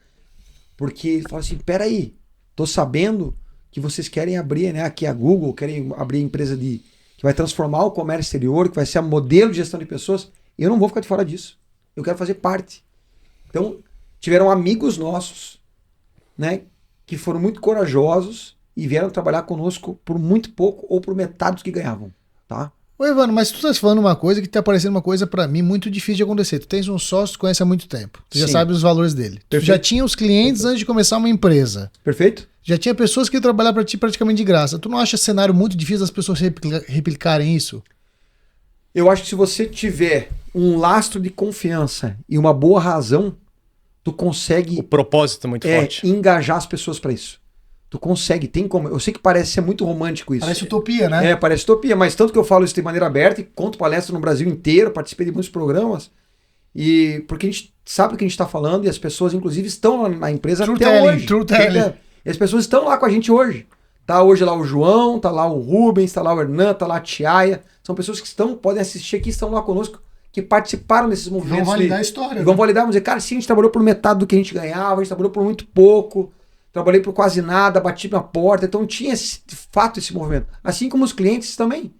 Porque falaram assim, peraí, tô sabendo que vocês querem abrir, né, aqui a Google, querem abrir a empresa que vai transformar o comércio exterior, que vai ser a modelo de gestão de pessoas. Eu não vou ficar de fora disso. Eu quero fazer parte. Então, tiveram amigos nossos, né, que foram muito corajosos e vieram trabalhar conosco por muito pouco ou por metade dos que ganhavam, tá? Ô, Evandro, mas tu tá falando uma coisa que tá parecendo uma coisa pra mim muito difícil de acontecer. Tu tens um sócio que tu conhece há muito tempo. Tu já Sim. sabe os valores dele. Tu já tinha os clientes antes de começar uma empresa. Perfeito? Já tinha pessoas que iam trabalhar pra ti praticamente de graça. Tu não acha cenário muito difícil das pessoas replicarem isso? Eu acho que se você tiver um lastro de confiança e uma boa razão, tu consegue O propósito muito forte. engajar as pessoas para isso. Tu consegue, tem como. Eu sei que parece ser muito romântico isso. Parece utopia, né? Parece utopia, mas tanto que eu falo isso de maneira aberta e conto palestra no Brasil inteiro, participei de muitos programas, e porque a gente sabe o que a gente está falando e as pessoas, inclusive, estão lá na empresa até hoje. True telling. E as pessoas estão lá com a gente hoje. Tá hoje lá o João, tá lá o Rubens, tá lá o Hernan, tá lá a Tiaia. São pessoas que podem assistir aqui, estão lá conosco que participaram desses movimentos. Vão validar a história. Vão validar, vão dizer, cara, sim, a gente trabalhou por metade do que a gente ganhava, a gente trabalhou por muito pouco, trabalhei por quase nada, bati na porta. Então tinha, de fato, esse movimento. Assim como os clientes também.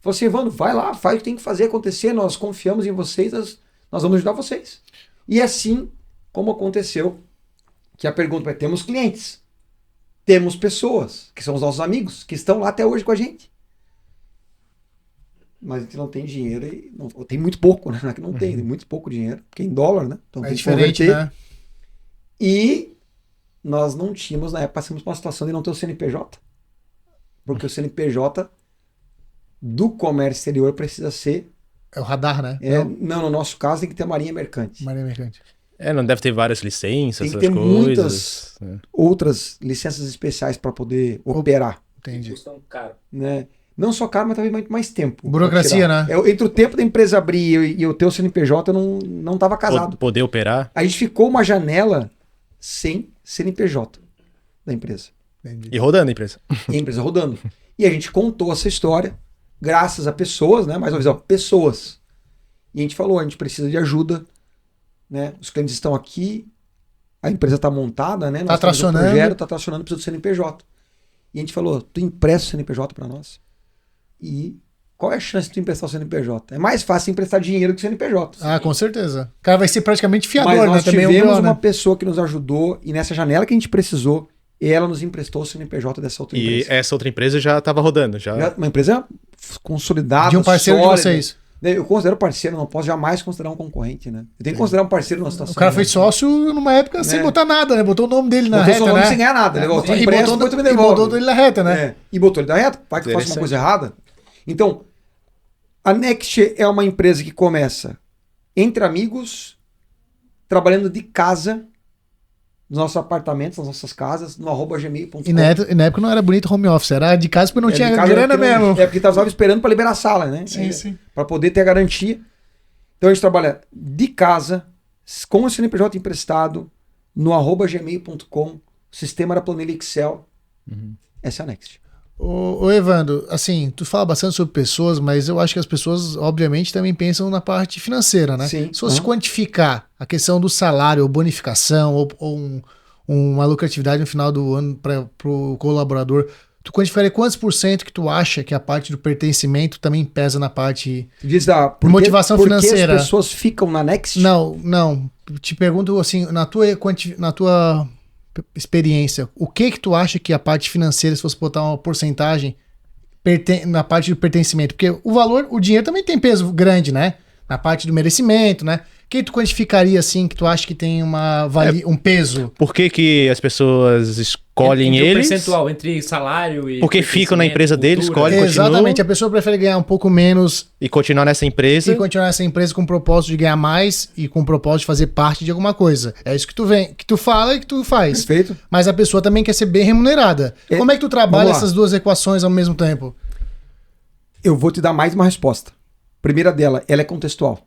Falou assim, Evandro, vai lá, faz o que tem que fazer acontecer, nós confiamos em vocês, nós vamos ajudar vocês. E assim como aconteceu, que a pergunta é, temos clientes, temos pessoas, que são os nossos amigos, que estão lá até hoje com a gente. Mas a gente não tem dinheiro, tem muito pouco, né? Não é que não tem muito pouco dinheiro, porque é em dólar, né? Então É diferente, né? E nós não tínhamos, na época, passamos por uma situação de não ter o CNPJ. Porque o CNPJ do comércio exterior precisa ser... É o radar, né? Não, no nosso caso tem que ter marinha mercante. Marinha mercante. Não deve ter várias licenças, tem que essas ter coisas. muitas outras licenças especiais para poder operar. Entendi. Custam caro. Né? Não só caro, mas também muito mais tempo. Burocracia, né? Entre o tempo da empresa abrir e o teu CNPJ, eu não estava casado. Poder operar. A gente ficou uma janela sem CNPJ da empresa. Entendi. E rodando a empresa. E a empresa rodando. E a gente contou essa história graças a pessoas, né? Mais uma vez, ó, pessoas. E a gente falou, a gente precisa de ajuda, né? Os clientes estão aqui, a empresa está montada, né? Tá tracionando. O projeto está tracionando, precisa do CNPJ. E a gente falou, tu empresta o CNPJ para nós? E qual é a chance de tu emprestar o CNPJ? É mais fácil emprestar dinheiro que o CNPJ. Ah, com certeza. O cara vai ser praticamente fiador, Mas nós né? Também tivemos uma uma pessoa que nos ajudou e nessa janela que a gente precisou, ela nos emprestou o CNPJ dessa outra E empresa. essa outra empresa já estava rodando. Já... Uma empresa consolidada, de um parceiro sólida. de vocês. Eu considero parceiro, não posso jamais considerar um concorrente, né? Eu tenho que considerar um parceiro numa situação. O cara foi sócio numa época sem botar nada, né? Botou o nome dele na botou reta, seu nome né? sem ganhar nada, né? Botou E empréstimo, depois tu me devolve. botou ele na reta, né? E botou ele na reta, vai que faça uma coisa errada. Então, a Next é uma empresa que começa entre amigos, trabalhando de casa, nos nossos apartamentos, nas nossas casas, no @gmail.com. E na época não era bonito home office, era de casa porque não tinha de casa grana porque não- mesmo. É porque tava esperando para liberar a sala, né? Sim. Para poder ter a garantia. Então a gente trabalha de casa, com o CNPJ emprestado, no @gmail.com, sistema da planilha Excel. Essa é a Next. Ô Evandro, assim, tu fala bastante sobre pessoas, mas eu acho que as pessoas, obviamente, também pensam na parte financeira, né? Sim. Se fosse quantificar a questão do salário, ou bonificação, ou uma lucratividade no final do ano para o colaborador, tu quantificaria quantos % que tu acha que a parte do pertencimento também pesa na parte... Tu diz Motivação financeira. Por que as pessoas ficam na Next? Não. Te pergunto assim, na tua experiência, o que tu acha que a parte financeira, se fosse botar uma porcentagem na parte do pertencimento? Porque o dinheiro também tem peso grande, né? Na parte do merecimento, né? O que tu quantificaria assim, que tu acha que tem um peso? Por que as pessoas escolhem entre eles? O percentual entre salário e... Porque ficam na empresa deles, escolhem, Exatamente, continuam. a pessoa prefere ganhar um pouco menos E continuar nessa empresa. e continuar essa empresa com o propósito de ganhar mais e com o propósito de fazer parte de alguma coisa. É isso que tu fala e que tu faz. Perfeito. Mas a pessoa também quer ser bem remunerada. Como é que tu trabalha vamos lá. essas duas equações ao mesmo tempo? Eu vou te dar mais uma resposta. Primeira dela, ela é contextual.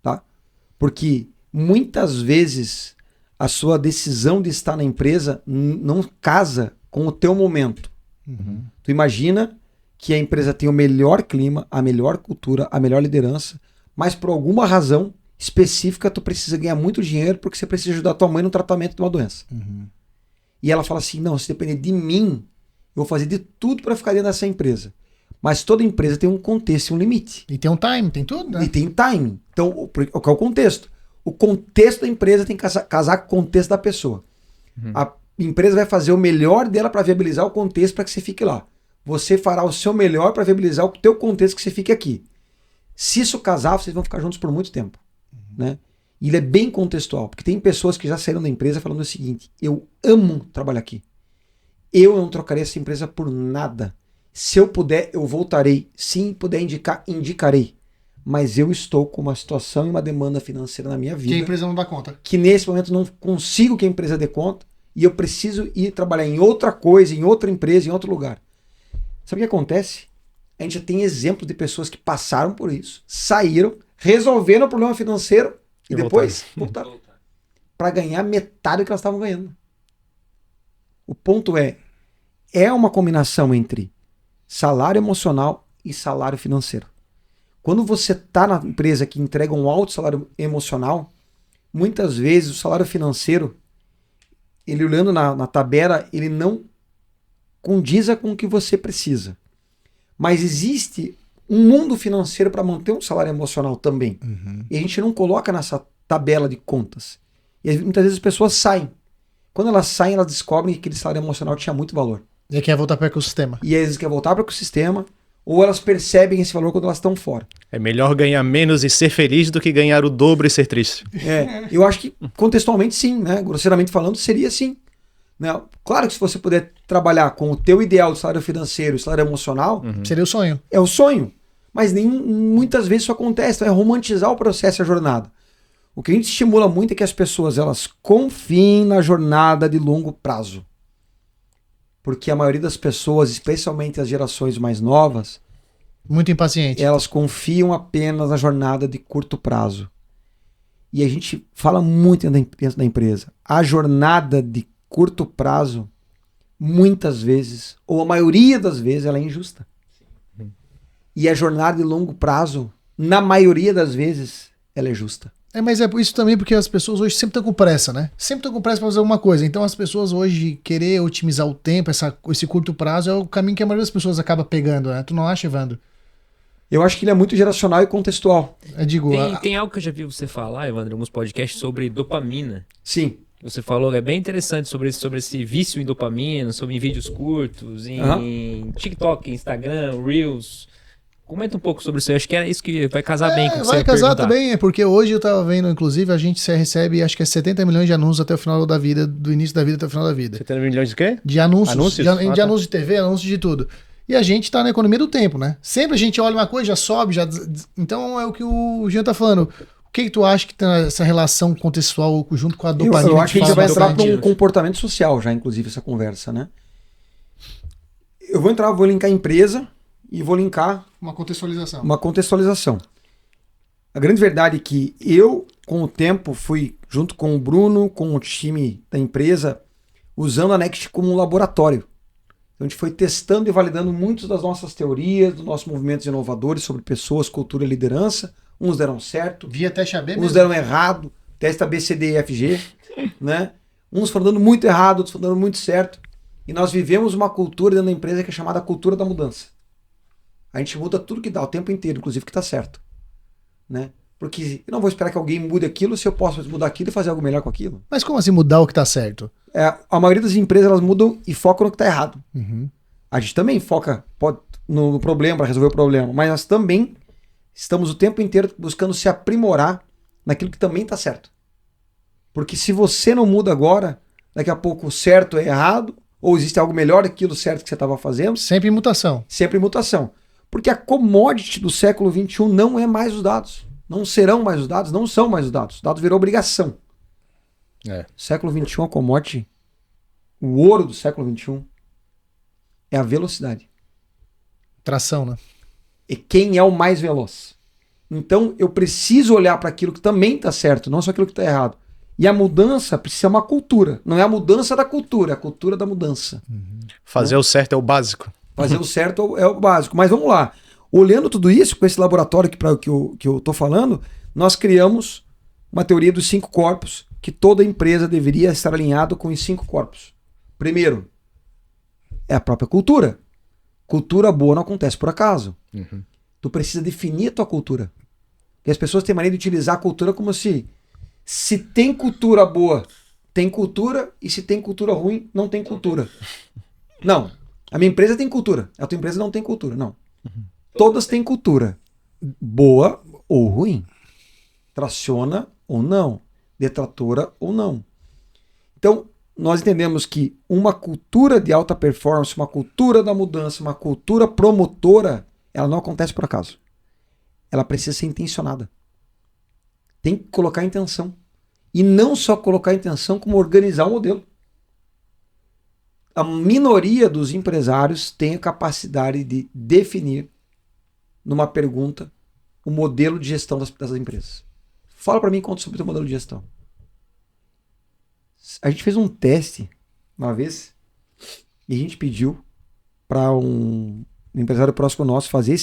Tá? Porque muitas vezes a sua decisão de estar na empresa não casa com o teu momento. Tu imagina que a empresa tem o melhor clima, a melhor cultura, a melhor liderança, mas por alguma razão específica tu precisa ganhar muito dinheiro porque você precisa ajudar a tua mãe no tratamento de uma doença. E ela fala assim, não, se depender de mim, eu vou fazer de tudo para ficar dentro dessa empresa. Mas toda empresa tem um contexto e um limite. E tem um time, tem tudo, né? E tem timing. Então, o que é o contexto? O contexto da empresa tem que casar com o contexto da pessoa. A empresa vai fazer o melhor dela para viabilizar o contexto para que você fique lá. Você fará o seu melhor para viabilizar o teu contexto que você fique aqui. Se isso casar, vocês vão ficar juntos por muito tempo. Né? E ele é bem contextual, porque tem pessoas que já saíram da empresa falando o seguinte, eu amo trabalhar aqui. Eu não trocaria essa empresa por nada. Se eu puder, eu voltarei. Se puder indicar, indicarei. Mas eu estou com uma situação e uma demanda financeira na minha vida. Que a empresa não dá conta. Que nesse momento não consigo que a empresa dê conta. E eu preciso ir trabalhar em outra coisa, em outra empresa, em outro lugar. Sabe o que acontece? A gente já tem exemplos de pessoas que passaram por isso, saíram, resolveram o problema financeiro e depois voltaram. Para ganhar metade do que elas estavam ganhando. O ponto é uma combinação entre salário emocional e salário financeiro. Quando você está na empresa que entrega um alto salário emocional, muitas vezes o salário financeiro, ele olhando na tabela, ele não condiza com o que você precisa. Mas existe um mundo financeiro para manter um salário emocional também. E a gente não coloca nessa tabela de contas. E muitas vezes as pessoas saem. Quando elas saem, elas descobrem que aquele salário emocional tinha muito valor. E aí quer voltar para o ecossistema. E às vezes quer voltar para o ecossistema, ou elas percebem esse valor quando elas estão fora. É melhor ganhar menos e ser feliz do que ganhar o dobro e ser triste. Eu acho que contextualmente sim, né? Grosseiramente falando, seria sim. Né? Claro que se você puder trabalhar com o teu ideal de salário financeiro e salário emocional, Seria o sonho. é o sonho. Mas muitas vezes isso acontece, então é romantizar o processo e a jornada. O que a gente estimula muito é que as pessoas elas confiem na jornada de longo prazo. Porque a maioria das pessoas, especialmente as gerações mais novas, Muito impaciente. elas confiam apenas na jornada de curto prazo. E a gente fala muito dentro da empresa. A jornada de curto prazo, muitas vezes, ou a maioria das vezes, ela é injusta. E a jornada de longo prazo, na maioria das vezes, ela é justa. Mas é por isso também porque as pessoas hoje sempre estão com pressa, né? Sempre estão com pressa para fazer alguma coisa. Então as pessoas hoje querer otimizar o tempo, esse curto prazo, é o caminho que a maioria das pessoas acaba pegando, né? Tu não acha, Evandro? Eu acho que ele é muito geracional e contextual. Eu digo, Tem algo que eu já vi você falar, Evandro, em alguns podcasts sobre dopamina. Sim. Você falou, é bem interessante sobre esse vício em dopamina, sobre em vídeos curtos, em TikTok, Instagram, Reels. Comenta um pouco sobre isso. Eu acho que é isso que vai casar bem com o que você vai ia casar perguntar. também, porque hoje eu tava vendo, inclusive, a gente recebe, acho que é 70 milhões de anúncios até o final da vida, do início da vida até o final da vida. 70 milhões de quê? De anúncios, Anúncios? de anúncios de TV, anúncios de tudo. E a gente tá na economia do tempo, né? Sempre a gente olha uma coisa, já sobe, então é o que o Jean tá falando. O que tu acha que tem essa relação contextual junto com a dopamina? Eu acho que a gente já vai entrar para um dopamina? comportamento social já, inclusive, essa conversa, né? Vou linkar a empresa e vou linkar Uma contextualização. uma contextualização. A grande verdade é que eu, com o tempo, fui, junto com o Bruno, com o time da empresa, usando a Next como um laboratório. Então a gente foi testando e validando muitas das nossas teorias, dos nossos movimentos inovadores sobre pessoas, cultura e liderança. Uns deram certo, Via teste AB uns mesmo? deram errado, testa B, C, D, E, F, G, né? Uns foram dando muito errado, outros foram dando muito certo. E nós vivemos uma cultura dentro da empresa que é chamada cultura da mudança. A gente muda tudo que dá, o tempo inteiro, inclusive que está certo. Né? Porque eu não vou esperar que alguém mude aquilo se eu posso mudar aquilo e fazer algo melhor com aquilo. Mas como assim mudar o que tá certo? A maioria das empresas elas mudam e focam no que está errado. Uhum. A gente também foca no problema para resolver o problema, mas nós também estamos o tempo inteiro buscando se aprimorar naquilo que também está certo. Porque se você não muda agora, daqui a pouco o certo é errado, ou existe algo melhor daquilo certo que você estava fazendo, Sempre em mutação. sempre mutação. Porque a commodity do século XXI não é mais os dados. Não serão mais os dados, não são mais os dados. Os dados virou obrigação. Século XXI, a commodity, o ouro do século XXI, é a velocidade. Tração, né? E quem é o mais veloz. Então eu preciso olhar para aquilo que também está certo, não só aquilo que está errado. E a mudança precisa ser uma cultura. Não é a mudança da cultura, é a cultura da mudança. Fazer o certo é o básico. Fazer o certo é o básico. Mas vamos lá. Olhando tudo isso, com esse laboratório que eu estou falando, nós criamos uma teoria dos 5 corpos, que toda empresa deveria estar alinhado com os 5 corpos. Primeiro, é a própria cultura. Cultura boa não acontece por acaso. Tu precisa definir a tua cultura. E as pessoas têm mania de utilizar a cultura como se tem cultura boa, tem cultura, e se tem cultura ruim, não tem cultura. Não. A minha empresa tem cultura. A tua empresa não tem cultura. Não. Todas têm cultura. Boa ou ruim. Traciona ou não. Detratora ou não. Então, nós entendemos que uma cultura de alta performance, uma cultura da mudança, uma cultura promotora, ela não acontece por acaso. Ela precisa ser intencionada. Tem que colocar intenção. E não só colocar intenção, como organizar o modelo. A minoria dos empresários tem a capacidade de definir, numa pergunta, o modelo de gestão das empresas. Fala para mim quanto sobre o teu modelo de gestão. A gente fez um teste uma vez e a gente pediu para um empresário próximo nosso fazer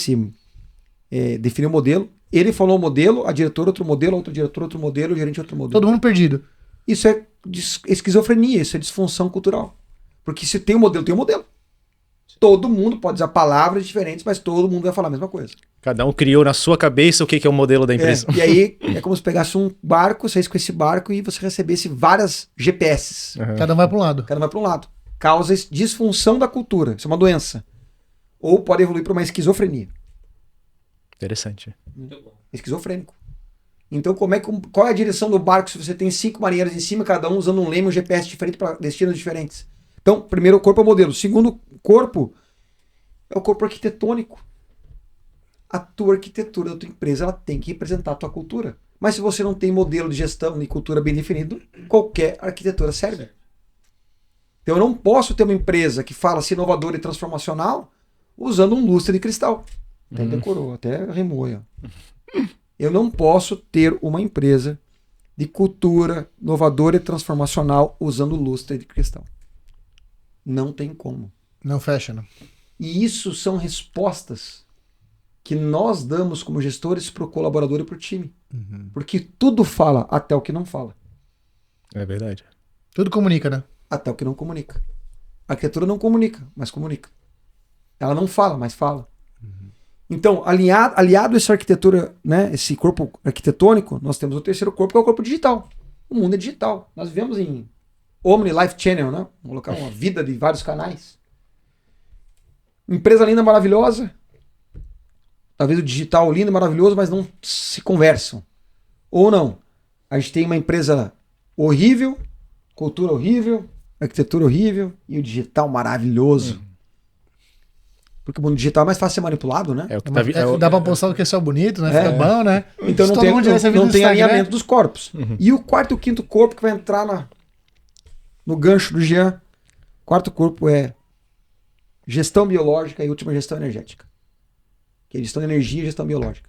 definiu o modelo, ele falou o modelo, a diretora outro modelo, outro diretor outro modelo, o gerente outro modelo. Todo mundo perdido. Isso é esquizofrenia, isso é disfunção cultural. Porque se tem um modelo, tem um modelo. Todo mundo pode usar palavras diferentes, mas todo mundo vai falar a mesma coisa. Cada um criou na sua cabeça o que é o modelo da empresa. E aí é como se pegasse um barco, saísse com esse barco e você recebesse várias GPS. Cada um vai para um lado. Cada um vai para um lado. Causa disfunção da cultura. Isso é uma doença. Ou pode evoluir para uma esquizofrenia. Interessante. Esquizofrênico. Então, qual é a direção do barco se você tem 5 marinheiros em cima, cada um usando um leme e um GPS diferente para destinos diferentes? Então, primeiro, o corpo é o modelo. Segundo, corpo é o corpo arquitetônico. A tua arquitetura da tua empresa, ela tem que representar a tua cultura. Mas se você não tem modelo de gestão e cultura bem definido, qualquer arquitetura serve. Então, eu não posso ter uma empresa que fala-se inovadora e transformacional usando um lustre de cristal. Até decorou, até rimou. Eu não posso ter uma empresa de cultura inovadora e transformacional usando lustre de cristal. Não tem como. Não fecha, não. E isso são respostas que nós damos como gestores para o colaborador e para o time. Porque tudo fala até o que não fala. É verdade. Tudo comunica, né? Até o que não comunica. A arquitetura não comunica, mas comunica. Ela não fala, mas fala. Então, aliado a essa arquitetura, né, esse corpo arquitetônico, nós temos o terceiro corpo, que é o corpo digital. O mundo é digital. Nós vivemos em Omni Life Channel, né? Vamos colocar uma vida de vários canais. Empresa linda, maravilhosa. Talvez o digital lindo e maravilhoso, mas não se conversam. Ou não. A gente tem uma empresa horrível, cultura horrível, arquitetura horrível e o digital maravilhoso. Porque o mundo digital é mais fácil ser manipulado, né? É o que tá Dá pra postar o que é só bonito, né? Fica bom, né? Então Se não todo tem, mundo tivesse a vida não no tem Instagram, alinhamento dos corpos. E o quarto e o quinto corpo que vai entrar no gancho do Jean. Quarto corpo é gestão biológica e última gestão energética. Que é gestão de energia e gestão biológica.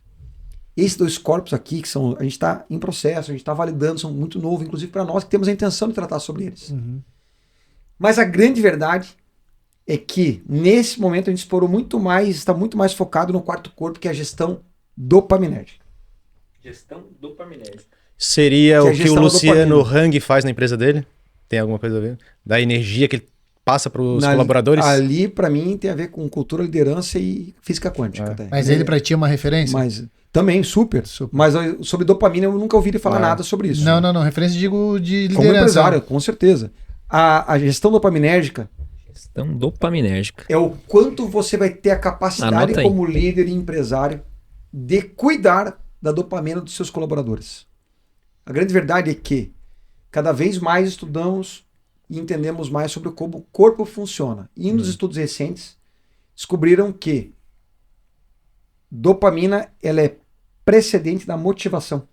Esses 2 corpos aqui, que são, a gente está em processo, a gente está validando, são muito novos, inclusive para nós que temos a intenção de tratar sobre eles. Mas a grande verdade é que nesse momento a gente explorou muito mais, está muito mais focado no quarto corpo, que é a gestão dopaminérgica. Gestão dopaminérgica. Seria Que é a o que o gestão da Luciano dopamina. Hang faz na empresa dele? Tem alguma coisa a ver? Da energia que ele passa para os colaboradores? Ali, para mim, tem a ver com cultura, liderança e física quântica. Até. Mas ele pra ti é uma referência? Mas também, super. Mas sobre dopamina eu nunca ouvi ele falar nada sobre isso. Não. Referência, digo, de liderança. Como empresário, com certeza. A gestão dopaminérgica Gestão dopaminérgica. é o quanto você vai ter a capacidade Anota aí. como líder e empresário de cuidar da dopamina dos seus colaboradores. A grande verdade é que cada vez mais estudamos e entendemos mais sobre como o corpo funciona. E nos estudos recentes descobriram que dopamina ela é precedente da motivação.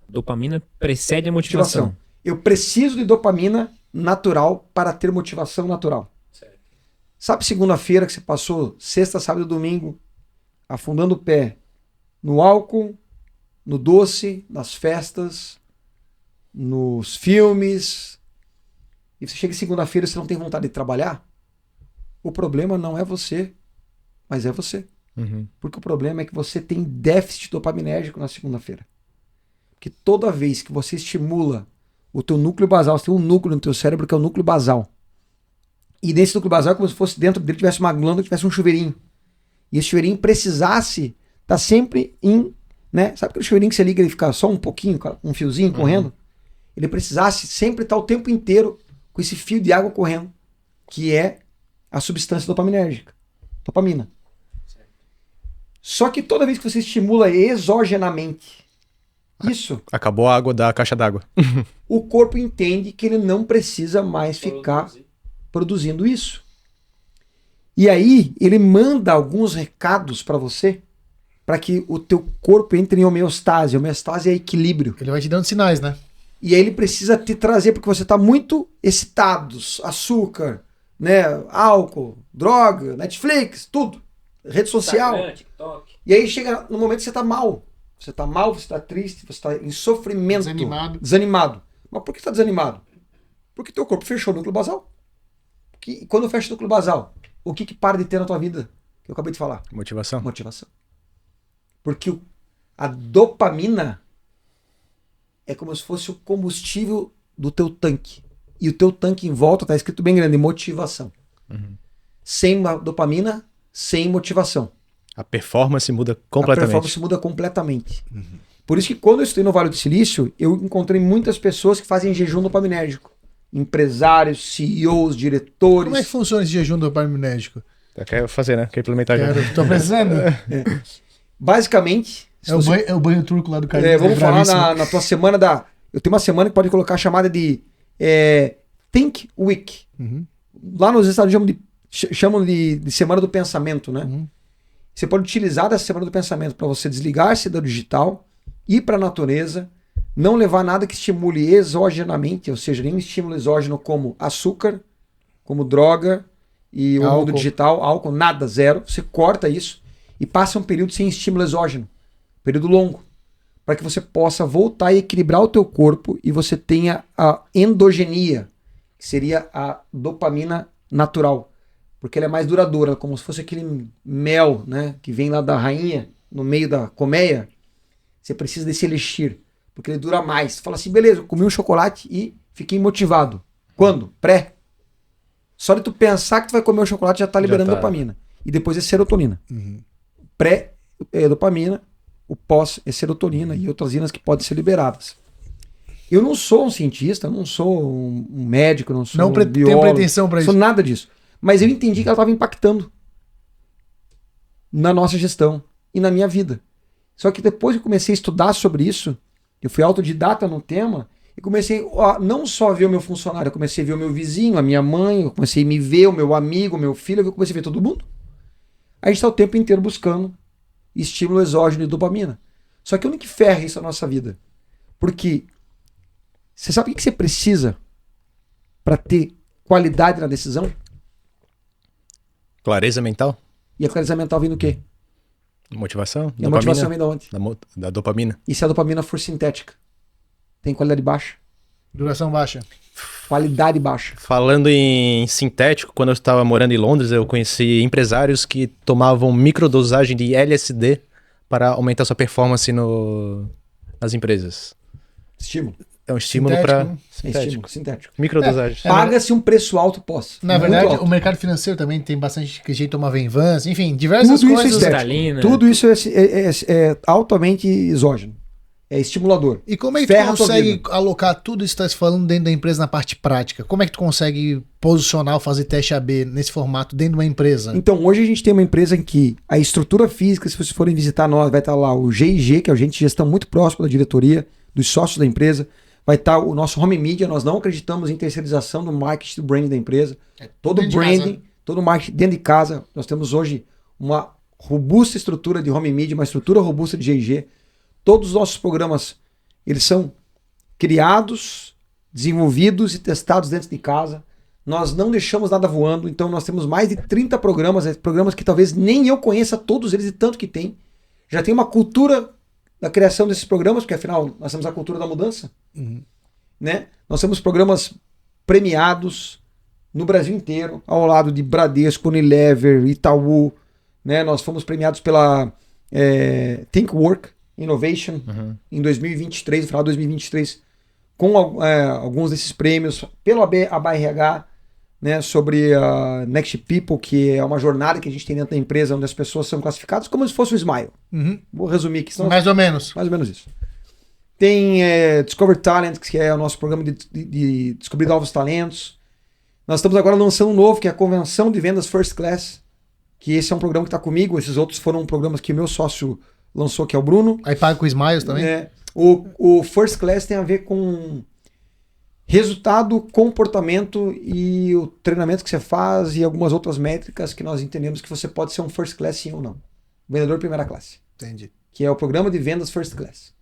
Dopamina precede a motivação. Eu preciso de dopamina natural para ter motivação natural. Certo. Sabe segunda-feira que você passou sexta, sábado e domingo afundando o pé no álcool, no doce, nas festas, nos filmes, e você chega segunda-feira e você não tem vontade de trabalhar? O problema não é você, mas é você. Porque o problema é que você tem déficit dopaminérgico na segunda-feira. Porque toda vez que você estimula o teu núcleo basal, você tem um núcleo no teu cérebro que é o núcleo basal. E nesse núcleo basal é como se fosse dentro dele tivesse uma glândula, tivesse um chuveirinho. E esse chuveirinho precisasse estar sempre em, né? Sabe aquele chuveirinho que você liga e ele fica só um pouquinho, um fiozinho correndo? Ele precisasse sempre estar o tempo inteiro com esse fio de água correndo, que é a substância dopaminérgica. Dopamina. Só que toda vez que você estimula exogenamente isso, Acabou a água da caixa d'água. o corpo entende que ele não precisa mais ficar produzindo isso. E aí ele manda alguns recados para você para que o teu corpo entre em homeostase. Homeostase é equilíbrio. Ele vai te dando sinais, né? E aí ele precisa te trazer porque você está muito excitado, açúcar, né, álcool, droga, Netflix, tudo, rede social. Instagram, TikTok. E aí chega no momento que você está mal. Você está mal, você está triste, você está em sofrimento. Desanimado. Mas por que está desanimado? Porque teu corpo fechou o núcleo basal. E quando fecha o núcleo basal, o que para de ter na tua vida? Que eu acabei de falar. Motivação. Motivação. Porque a dopamina é como se fosse o combustível do teu tanque. E o teu tanque em volta está escrito bem grande, motivação. Sem dopamina, sem motivação. A performance muda A completamente. performance muda completamente. Por isso que quando eu estudei no Vale do Silício, eu encontrei muitas pessoas que fazem jejum dopaminérgico. Empresários, CEOs, diretores. Como é que funciona esse jejum dopaminérgico? Quer fazer, né? Quer implementar já. Tô precisando. Basicamente, se você- É o banho turco lá do Carlinhos. vamos falar bravíssimo. na tua semana da... Eu tenho uma semana que pode colocar a chamada de Think Week. Uhum. Lá nos Estados Unidos chamam de semana do pensamento, né? Uhum. Você pode utilizar dessa semana do pensamento para você desligar-se do digital, ir para a natureza, não levar nada que estimule exogenamente, ou seja, nenhum estímulo exógeno como açúcar, como droga e o mundo Álcool. digital, álcool, nada, zero. Você corta isso e passa um período sem estímulo exógeno, período longo, para que você possa voltar e equilibrar o teu corpo e você tenha a endogenia, que seria a dopamina natural, porque ela é mais duradoura, como se fosse aquele mel, né, que vem lá da rainha, no meio da colmeia. Você precisa desse elixir, porque ele dura mais. Você fala assim, beleza, eu comi um chocolate e fiquei motivado. Quando? Pré. Só de tu pensar que tu vai comer o chocolate já tá liberando tá. dopamina. E depois é serotonina. Uhum. Pré é dopamina, o pós é serotonina e outras inas que podem ser liberadas. Eu não sou um cientista, eu não sou um médico, eu não sou Não um tenho biólogo, pretensão pra não sou isso. nada disso. Mas eu entendi que ela estava impactando na nossa gestão e na minha vida. Só que depois que eu comecei a estudar sobre isso, eu fui autodidata no tema e comecei a não só ver o meu funcionário, eu comecei a ver o meu vizinho, a minha mãe, eu comecei a me ver, o meu amigo, o meu filho, eu comecei a ver todo mundo. A gente está o tempo inteiro buscando estímulo exógeno e dopamina. Só que onde que ferra isso na nossa vida? Porque você sabe o que você precisa para ter qualidade na decisão? Clareza mental? E a clareza mental vem do quê? Motivação? E a motivação vem de onde? Da dopamina. E se a dopamina for sintética? Tem qualidade baixa. Duração baixa. Qualidade baixa. Falando em sintético, quando eu estava morando em Londres, eu conheci empresários que tomavam microdosagem de LSD para aumentar sua performance nas empresas. Estímulo. É um estímulo Sintético, para né? Estímulo sintético. microdosagem. Paga-se um preço alto pós. Na Muito verdade, alto. o mercado financeiro também tem bastante gente que tomava Venvance, enfim, diversas Tudo isso é coisas. estético. Estalina. Tudo isso é altamente exógeno. É estimulador. E como é que tu Ferra a tua consegue vida. alocar tudo isso que tu tá falando dentro da empresa na parte prática? Como é que tu consegue posicionar ou fazer teste AB nesse formato dentro de uma empresa? Então, hoje a gente tem uma empresa em que a estrutura física, se vocês forem visitar nós, vai estar lá o GIG, que é o agente de gestão muito próximo da diretoria, dos sócios da empresa. Vai estar o nosso home media, nós não acreditamos em terceirização do marketing, do branding da empresa. Todo dentro de branding, casa. todo marketing dentro de casa. Nós temos hoje uma robusta estrutura de home media, uma estrutura robusta de GIG. Todos os nossos programas, eles são criados, desenvolvidos e testados dentro de casa. Nós não deixamos nada voando, então nós temos mais de 30 programas, programas que talvez nem eu conheça todos eles, de tanto que tem. Já tem uma cultura da criação desses programas, porque afinal nós temos a cultura da mudança. Né? Nós temos programas premiados no Brasil inteiro, ao lado de Bradesco, Unilever, Itaú. Né? Nós fomos premiados pela ThinkWork Innovation em 2023, no final de 2023, com alguns desses prêmios, pelo ABRH, né, sobre a Next People, que é uma jornada que a gente tem dentro da empresa, onde as pessoas são classificadas como se fosse o Smile. Uhum. Vou resumir aqui, senão Mais ou menos. mais ou menos isso. Tem Discover Talent, que é o nosso programa de descobrir novos talentos. Nós estamos agora lançando um novo, que é a Convenção de Vendas First Class, que esse é um programa que está comigo. Esses outros foram programas que o meu sócio lançou, que é o Bruno. Aí paga com Smiles também? O First Class tem a ver com resultado, comportamento e o treinamento que você faz e algumas outras métricas que nós entendemos que você pode ser um First Class sim ou não. Vendedor primeira classe. Entendi. Que é o programa de vendas First Class.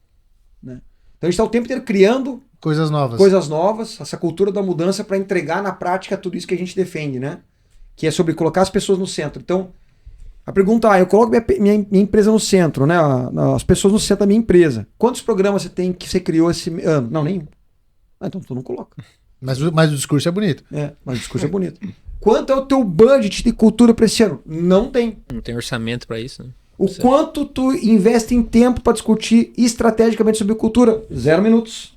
Né? Então a gente está o tempo inteiro criando Coisas novas. coisas novas, essa cultura da mudança para entregar na prática tudo isso que a gente defende, né? Que é sobre colocar as pessoas no centro. Então, a pergunta eu coloco minha empresa no centro, né? As pessoas no centro da minha empresa. Quantos programas você tem que você criou esse ano? Não, nenhum. Então tu não coloca. Mas o discurso é bonito. Mas o discurso é bonito. Quanto é o teu budget de cultura para esse ano? Não tem. Não tem orçamento pra isso, né? O quanto tu investe em tempo para discutir estrategicamente sobre cultura? 0 minutos.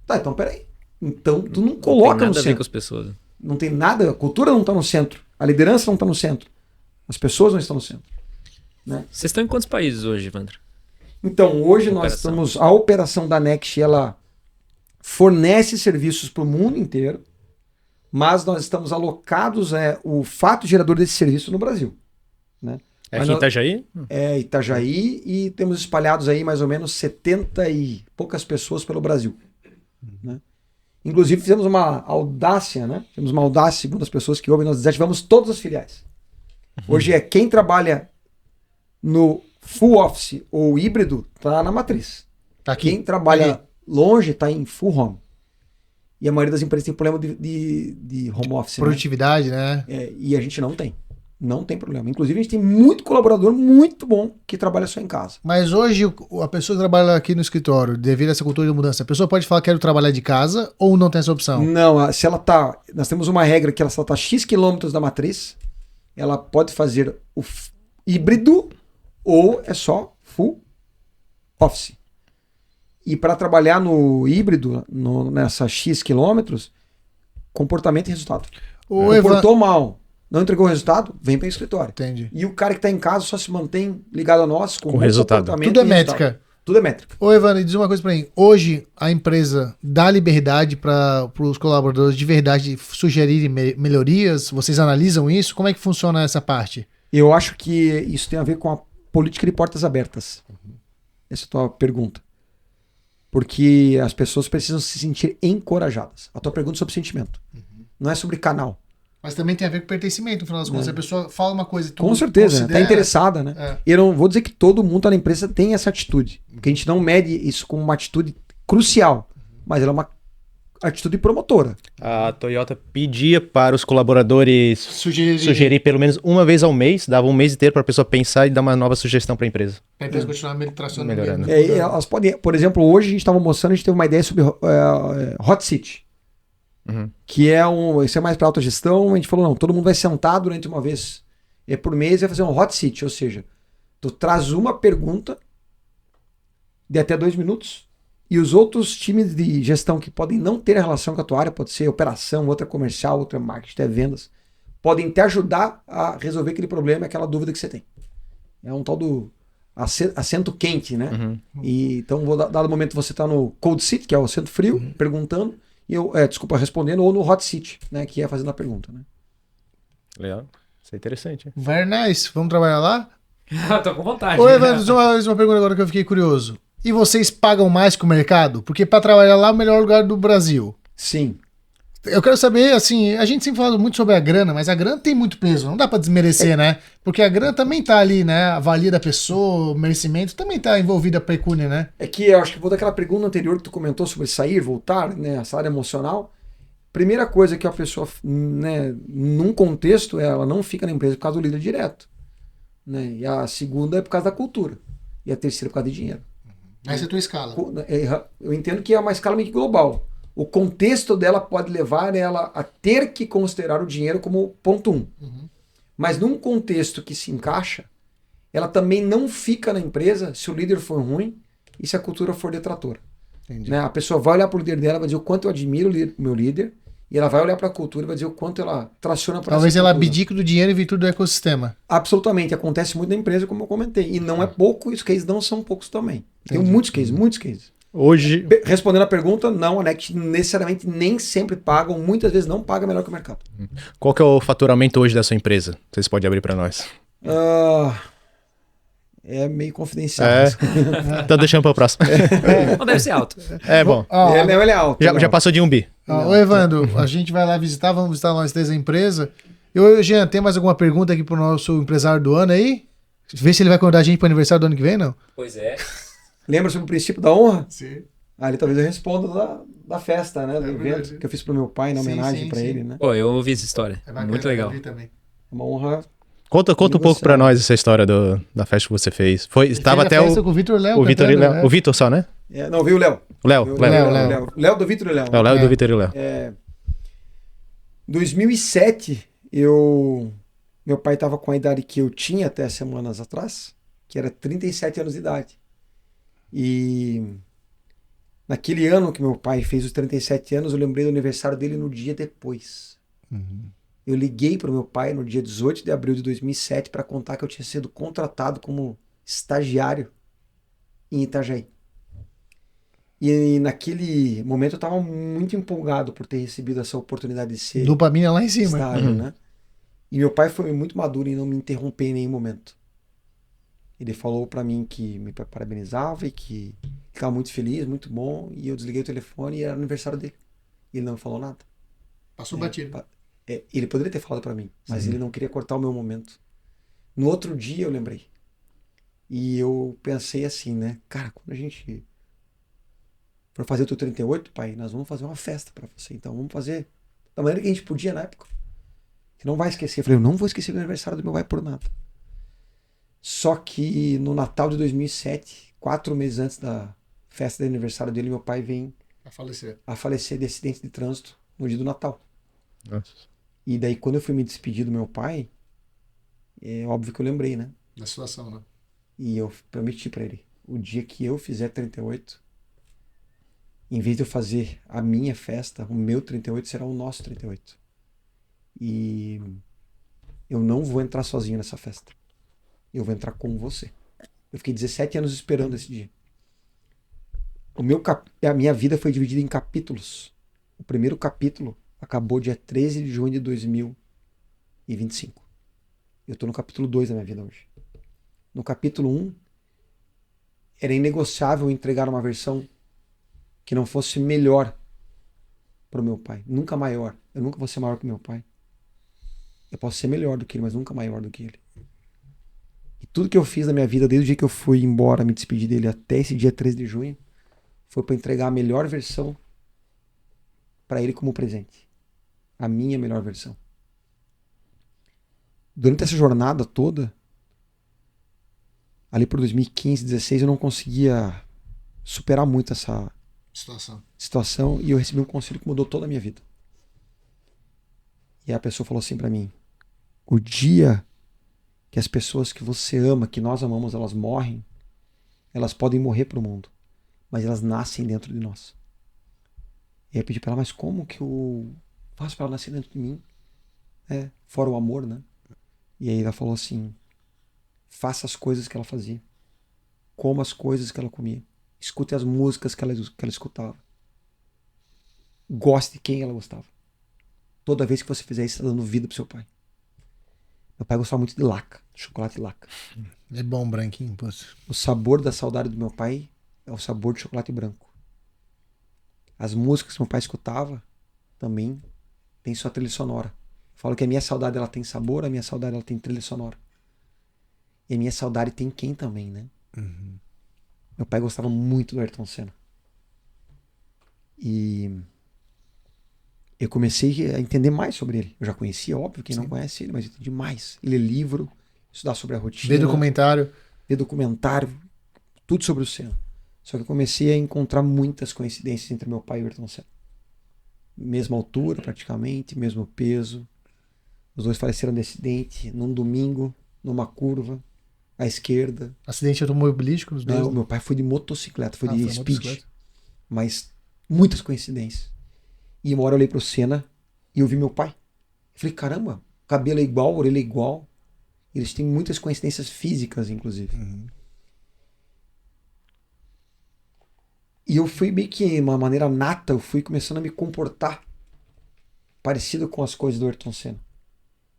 Tá, então peraí. Então tu não coloca Não tem no nada a ver com centro. as pessoas. Não tem nada, a cultura não está no centro. A liderança não está no centro. As pessoas não estão no centro. Né? Vocês estão em quantos países hoje, Evandro? Então, hoje nós Operação. estamos... A operação da Next, ela fornece serviços para o mundo inteiro, mas nós estamos alocados o fato gerador desse serviço no Brasil. Né? É Mas aqui em nós- Itajaí? É Itajaí e temos espalhados aí mais ou menos 70 e poucas pessoas pelo Brasil. Né? Inclusive fizemos uma audácia, né? Fizemos uma audácia, segundo as pessoas que ouvem, nós desativamos todas as filiais. Hoje quem trabalha no full office ou híbrido está na matriz. Tá aqui. Quem trabalha Ali. longe está em full home. E a maioria das empresas tem problema de home office. Né? Produtividade, né? E a gente não tem. Não tem problema. Inclusive, a gente tem muito colaborador muito bom que trabalha só em casa. Mas hoje a pessoa que trabalha aqui no escritório, devido a essa cultura de mudança, a pessoa pode falar que quero trabalhar de casa ou não tem essa opção? Não, se ela tá. Nós temos uma regra que ela só está X quilômetros da matriz, ela pode fazer o híbrido ou é só full office. E para trabalhar no híbrido, nessa X quilômetros, comportamento e resultado. O Evan... Comportou mal, não entregou o resultado, vem para o escritório. Entendi. E o cara que está em casa só se mantém ligado a nós com bom resultado. comportamento Tudo é e resultado. métrica. Tudo é métrica. Ô, Evandro, diz uma coisa pra mim. Hoje, a empresa dá liberdade para os colaboradores de verdade sugerirem melhorias? Vocês analisam isso? Como é que funciona essa parte? Eu acho que isso tem a ver com a política de portas abertas. Essa é a tua pergunta. Porque as pessoas precisam se sentir encorajadas. A tua pergunta é sobre sentimento. Não é sobre canal. Mas também tem a ver com pertencimento, no final das contas. Se a pessoa fala uma coisa e tu Com certeza, está considera... interessada, né? É. E eu não vou dizer que todo mundo na empresa tem essa atitude. Porque a gente não mede isso como uma atitude crucial. Mas ela é uma atitude promotora. A Toyota pedia para os colaboradores sugerir pelo menos uma vez ao mês, dava um mês inteiro para a pessoa pensar e dar uma nova sugestão para a empresa. Pra empresa continuar tracionando Melhorando. mesmo. Elas podem, por exemplo, hoje a gente estava mostrando, a gente teve uma ideia sobre Hot Seat. Que isso é mais para autogestão. A gente falou, não, todo mundo vai sentar durante uma vez por mês e vai fazer um hot seat, ou seja, tu traz uma pergunta de até 2 minutos e os outros times de gestão que podem não ter relação com a tua área, pode ser operação, outra comercial, outra marketing, até vendas, podem te ajudar a resolver aquele problema, aquela dúvida que você tem. É um tal do assento quente, né? E, então, dado momento você está no cold seat, que é o assento frio, perguntando, e respondendo, ou no hot seat, né, que é fazendo a pergunta, né? Legal. Isso é interessante. Hein? Very nice. Vamos trabalhar lá? Tô com vontade. Ô, Evandro, uma pergunta agora que eu fiquei curioso. E vocês pagam mais que o mercado? Porque para trabalhar lá é o melhor lugar do Brasil. Sim. Eu quero saber, assim, a gente sempre fala muito sobre a grana, mas a grana tem muito peso, não dá pra desmerecer, né? Porque a grana também tá ali, né? A valia da pessoa, o merecimento também tá envolvida a pecúnia, né? É que eu acho que vou daquela pergunta anterior que tu comentou sobre sair, voltar, né? Essa área emocional. Primeira coisa que a pessoa, né, num contexto, ela não fica na empresa por causa do líder direto. Né? E a segunda é por causa da cultura. E a terceira é por causa de dinheiro. Essa é a tua escala. Eu entendo que é uma escala meio que global. O contexto dela pode levar ela a ter que considerar o dinheiro como ponto 1. Mas num contexto que se encaixa, ela também não fica na empresa se o líder for ruim e se a cultura for detratora. Né? A pessoa vai olhar para o líder dela e vai dizer o quanto eu admiro o meu líder, e ela vai olhar para a cultura e vai dizer o quanto ela traciona para Talvez essa ela cultura. abdique do dinheiro em virtude do ecossistema. Absolutamente, acontece muito na empresa, como eu comentei. E não é pouco, os cases não são poucos também. Tem muitos cases. Hoje, Respondendo a pergunta, não, a Next necessariamente nem sempre pagam, muitas vezes não paga melhor que o mercado. qual que é o faturamento hoje da sua empresa? Vocês podem abrir para nós. É meio confidencial. Então deixamos para o próximo. Não deve ser alto. É bom. Ó, Ele é alto. Já passou de 1 bi. Ô, Evandro, a gente vai lá visitar, vamos visitar nós três a empresa. Eu, Jean, tem mais alguma pergunta aqui pro nosso empresário do ano aí? Vê se ele vai convidar a gente pro aniversário do ano que vem, não? Pois é. Lembra sobre o princípio da honra? Sim. Ali talvez eu responda da festa, né? Do evento verdade. que eu fiz pro meu pai, na Sim, homenagem sim, para sim. ele, né? Pô, eu ouvi essa história. Muito legal. Também. Uma honra. Conta um pouco para nós essa história da festa que você fez. Estava até com o Vitor Léo. o Vitor e o Léo. O Vitor só, né? Não, veio o Léo. O Léo. Veio Léo. Léo do Vitor e o Léo. É o Léo do Vitor e o Léo. 2007, meu pai estava com a idade que eu tinha até semanas atrás, que era 37 anos de idade. E naquele ano que meu pai fez os 37 anos, eu lembrei do aniversário dele no dia depois. Eu liguei para o meu pai no dia 18 de abril de 2007 para contar que eu tinha sido contratado como estagiário em Itajaí. E naquele momento eu estava muito empolgado por ter recebido essa oportunidade de ser Dopamina lá em cima. estágio, né? E meu pai foi muito maduro em não me interromper em nenhum momento. Ele falou para mim que me parabenizava e que ficava muito feliz, muito bom. E eu desliguei o telefone e era aniversário dele. E ele não me falou nada. Passou batido. Ele poderia ter falado para mim, mas ele não queria cortar o meu momento. No outro dia eu lembrei. E eu pensei assim, né? Cara, quando a gente for fazer o teu 38, pai, nós vamos fazer uma festa para você. Então vamos fazer da maneira que a gente podia na época. Você não vai esquecer. Eu falei, eu não vou esquecer o aniversário do meu pai por nada. Só que no Natal de 2007, 4 meses antes da festa de aniversário dele, meu pai vem a falecer de acidente de trânsito no dia do Natal. Nossa. E daí quando eu fui me despedir do meu pai, é óbvio que eu lembrei, né? Da situação, né? E eu prometi pra ele, o dia que eu fizer 38, em vez de eu fazer a minha festa, o meu 38 será o nosso 38. E eu não vou entrar sozinho nessa festa. Eu vou entrar com você. Eu fiquei 17 anos esperando esse dia. A minha vida foi dividida em capítulos. O primeiro capítulo acabou dia 13 de junho de 2025. Eu estou no capítulo 2 da minha vida hoje. No capítulo 1, era inegociável entregar uma versão que não fosse melhor para o meu pai. Nunca maior. Eu nunca vou ser maior que meu pai. Eu posso ser melhor do que ele, mas nunca maior do que ele. E tudo que eu fiz na minha vida, desde o dia que eu fui embora, me despedir dele, até esse dia 13 de junho, foi para entregar a melhor versão para ele como presente. A minha melhor versão. Durante essa jornada toda, ali por 2015, 2016, eu não conseguia superar muito essa situação e eu recebi um conselho que mudou toda a minha vida. E a pessoa falou assim para mim: o dia que as pessoas que você ama, que nós amamos, elas morrem, elas podem morrer pro mundo, mas elas nascem dentro de nós. E aí eu pedi pra ela, mas como que eu faço pra ela nascer dentro de mim? Fora o amor, né? E aí ela falou assim: faça as coisas que ela fazia, coma as coisas que ela comia, escute as músicas que ela escutava, goste de quem ela gostava. Toda vez que você fizer isso, você está dando vida pro seu pai. Meu pai gostava muito de laca, chocolate laca. É bom, branquinho, pô. O sabor da saudade do meu pai é o sabor de chocolate branco. As músicas que meu pai escutava também tem sua trilha sonora. Eu falo que a minha saudade ela tem sabor, a minha saudade ela tem trilha sonora. E a minha saudade tem quem também, né? Meu pai gostava muito do Ayrton Senna. E eu comecei a entender mais sobre ele. Eu já conhecia, óbvio, quem não conhece ele, mas eu entendi mais. Ler livro, estudar sobre a rotina. Ver documentário, tudo sobre o Senna. Só que eu comecei a encontrar muitas coincidências entre meu pai e o Ayrton Senna. Mesma altura, praticamente, mesmo peso. Os dois faleceram de acidente, num domingo, numa curva, à esquerda. Acidente automobilístico dos dois? Não, meu pai foi de motocicleta, foi de speed. Motocicleta. Mas muitas coincidências. E uma hora eu olhei pro Senna e eu vi meu pai. Eu falei, caramba, cabelo é igual, orelha é igual. Eles têm muitas coincidências físicas, inclusive. E eu fui meio que, de uma maneira nata, eu fui começando a me comportar parecido com as coisas do Ayrton Senna.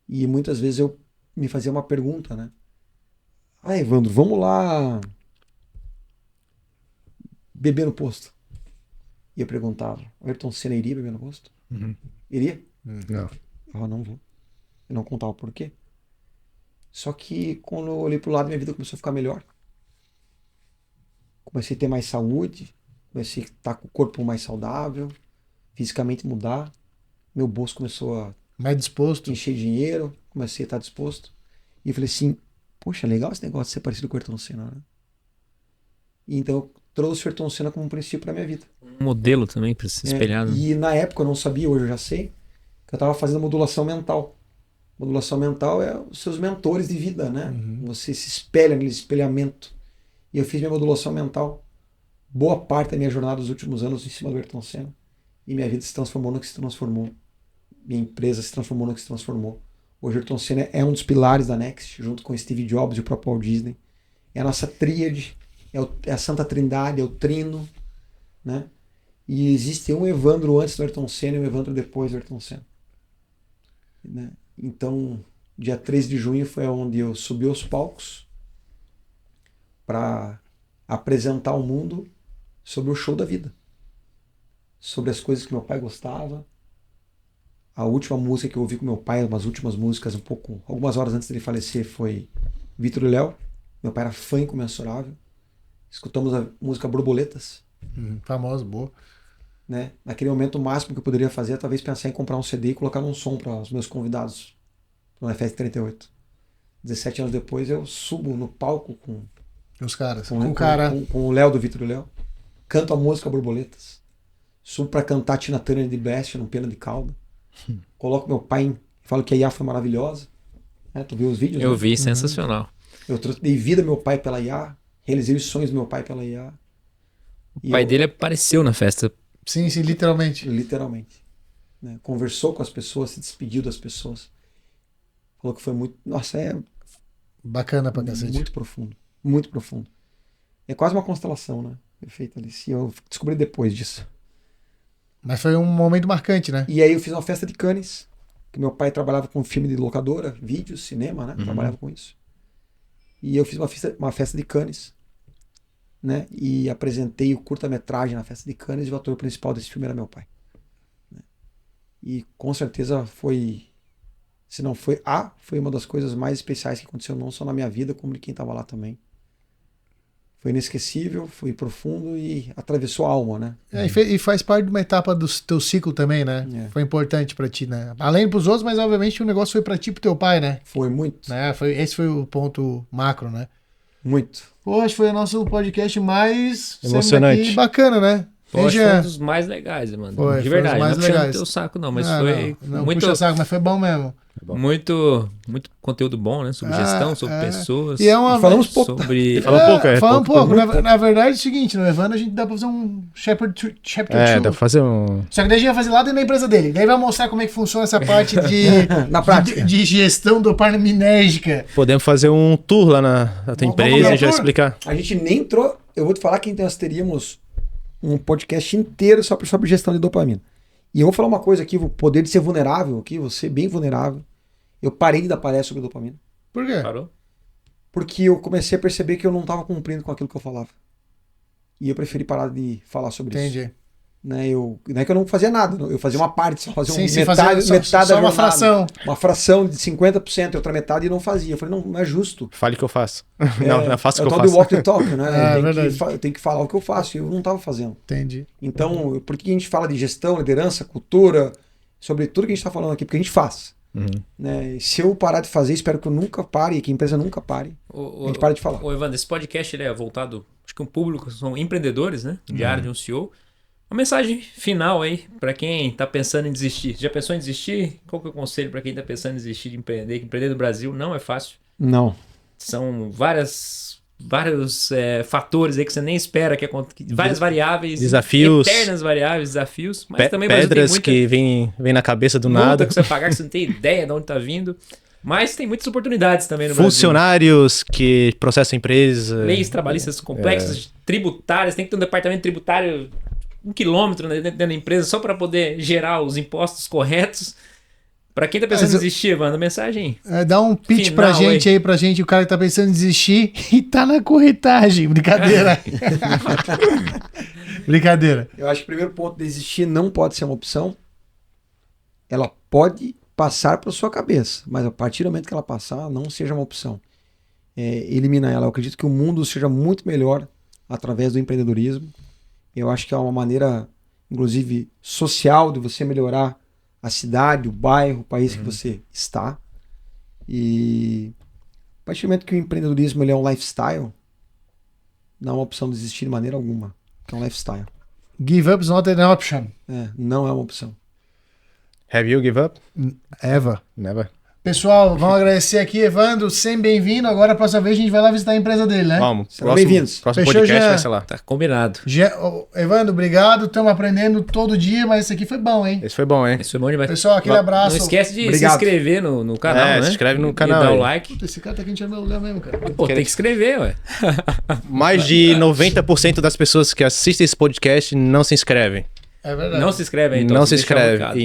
E muitas vezes eu me fazia uma pergunta, né? Ah, Evandro, vamos lá beber no posto. E eu perguntava, o Ayrton Senna iria beber no posto? Iria? Não. Eu não vou. Eu não contava por quê. Só que quando eu olhei pro lado, minha vida começou a ficar melhor. Comecei a ter mais saúde, comecei a estar com o corpo mais saudável, fisicamente mudar. Meu bolso começou a mais disposto, encher de dinheiro, comecei a estar disposto. E eu falei assim, poxa, legal esse negócio de ser parecido com o Ayrton Senna, né? E então eu trouxe o Ayrton Senna como um princípio para minha vida. Um modelo também para se espelhar. E na época eu não sabia, hoje eu já sei, que eu estava fazendo modulação mental. Modulação mental é os seus mentores de vida, né? Você se espelha nesse espelhamento. E eu fiz minha modulação mental, boa parte da minha jornada dos últimos anos em cima do Ayrton Senna. E minha vida se transformou no que se transformou. Minha empresa se transformou no que se transformou. Hoje o Ayrton Senna é um dos pilares da Next, junto com Steve Jobs e o próprio Walt Disney. É a nossa tríade, é a Santa Trindade, é o Trino, né? E existe um Evandro antes do Ayrton Senna e um Evandro depois do Ayrton Senna. Né? Então, dia 13 de junho foi onde eu subi aos palcos para apresentar ao mundo sobre o show da vida. Sobre as coisas que meu pai gostava. A última música que eu ouvi com meu pai, umas últimas músicas, algumas horas antes dele falecer, foi Vitor e Léo. Meu pai era fã incomensurável. Escutamos a música Borboletas. Famoso, boa. Né? Naquele momento, o máximo que eu poderia fazer é talvez pensar em comprar um CD e colocar um som para os meus convidados no FS 38. 17 anos depois, eu subo no palco com Os caras. com Com o Léo do Vitor e Léo. Canto a música Borboletas. Subo para cantar Tina Turner de Best no Pena de Calda. Coloco meu pai falo que a IA foi maravilhosa. Tu viu os vídeos? Eu né? vi, sensacional. Eu dei vida ao meu pai pela IA. Realizei os sonhos do meu pai pela IA. O pai dele apareceu na festa. Sim, literalmente. Literalmente. Né? Conversou com as pessoas, se despediu das pessoas. Falou que foi muito... Nossa, é Bacana pra cacete. muito profundo. Muito profundo. É quase uma constelação, né? Feita ali. Sim, eu descobri depois disso. Mas foi um momento marcante, né? E aí eu fiz uma festa de Cannes, que meu pai trabalhava com filme de locadora, vídeo, cinema, né? Trabalhava com isso. E eu fiz uma festa de Cannes, né? E apresentei o curta-metragem na festa de Cannes e o ator principal desse filme era meu pai. Né? E com certeza foi, se não foi foi uma das coisas mais especiais que aconteceu não só na minha vida, como de quem estava lá também. Foi inesquecível, foi profundo e atravessou a alma, né? E faz parte de uma etapa do teu ciclo também, né? Foi importante pra ti, né? Além pros outros, mas obviamente o negócio foi pra ti e pro teu pai, né? Foi muito. Né? Esse foi o ponto macro, né? Muito. Pô, acho que foi o nosso podcast mais emocionante. Aqui, bacana, né? Eu acho que foi um dos mais legais, mano. Foi, de verdade. foi um dos mais não é puxando legais. teu saco, não, mas Não, foi não muito. puxa saco, mas foi bom mesmo. Muito conteúdo bom, né? Sobre gestão, sobre pessoas. E é uma... Falamos pouco. Sobre. Fala um pouco. Na verdade é o seguinte, no Evandro a gente dá pra fazer um chapter 2. Dá pra fazer um... Só que daí a gente vai fazer lá dentro da empresa dele. Daí vai mostrar como é que funciona essa parte de, Na prática. de gestão do minérgica. Podemos fazer um tour lá na tua Vamos empresa fazer e já um tour? explicar. A gente nem entrou. Eu vou te falar que nós teríamos um podcast inteiro só sobre gestão de dopamina. E eu vou falar uma coisa aqui: o poder de ser vulnerável aqui, você bem vulnerável. Eu parei de dar palestra sobre dopamina. Por quê? Parou? Porque eu comecei a perceber que eu não estava cumprindo com aquilo que eu falava. E eu preferi parar de falar sobre isso. Entendi. Né, não é que eu não fazia nada, eu fazia uma parte, só fazia metade da só uma jornada, fração. Uma fração de 50% e outra metade e não fazia. Eu falei, não é justo. Fale o que eu faço. Não faço o que eu tal de faço. walk the talk, né? Verdade. Eu tenho que falar o que eu faço e eu não estava fazendo. Entendi. Então, por que a gente fala de gestão, liderança, cultura, sobre tudo que a gente está falando aqui? Porque a gente faz. Né? E se eu parar de fazer, espero que eu nunca pare e que a empresa nunca pare. A gente para de falar. Ô, Evandro, esse podcast ele é voltado, acho que um público, são empreendedores, né? Diário de um CEO. Uma mensagem final aí para quem tá pensando em desistir. Já pensou em desistir? Qual que é o conselho para quem tá pensando em desistir de empreender? Que empreender no Brasil não é fácil. Não. São vários fatores aí que você nem espera que aconteça. Várias variáveis. Desafios. Eternas variáveis, desafios. Mas também o Brasil tem Pedras muita que vem na cabeça do multa nada. que você vai pagar que você não tem ideia de onde tá vindo. Mas tem muitas oportunidades também no Brasil. Funcionários que processam a empresa. Leis trabalhistas complexas, tributárias. Tem que ter um departamento tributário 1 quilômetro dentro da empresa só para poder gerar os impostos corretos. Para quem tá pensando em desistir, manda mensagem. Dá um pitch Final, pra gente aí, pra gente, o cara que tá pensando em desistir e tá na corretagem. Brincadeira. Brincadeira. Eu acho que o primeiro ponto, desistir não pode ser uma opção. Ela pode passar pela sua cabeça, mas a partir do momento que ela passar, não seja uma opção. Elimina ela. Eu acredito que o mundo seja muito melhor através do empreendedorismo. Eu acho que é uma maneira, inclusive, social de você melhorar a cidade, o bairro, o país que você está. E a partir do momento que o empreendedorismo ele é um lifestyle, não é uma opção de desistir de maneira alguma. É um lifestyle. Give up is not an option. Não é uma opção. Have you give up? Ever. Never. Pessoal, vamos agradecer aqui, Evandro, sempre bem-vindo. Agora, a próxima vez, a gente vai lá visitar a empresa dele, né? Vamos. Serão bem-vindos. Próximo Fechou, podcast Jean? vai ser lá. Tá combinado. Evandro, obrigado. Estamos aprendendo todo dia, mas esse aqui foi bom, hein? Esse foi bom, hein? Isso foi bom demais. Pessoal, aquele abraço. Não esquece de Obrigado. se inscrever no canal, né? Se inscreve no E canal dar o aí. like. Puta, esse cara tá aqui em meu lugar mesmo, cara. Pô, tem que escrever, ué. Mais de 90% das pessoas que assistem esse podcast não se inscrevem. É verdade. Não se inscreve aí, então. Não tem se que deixar um inscreve. recado.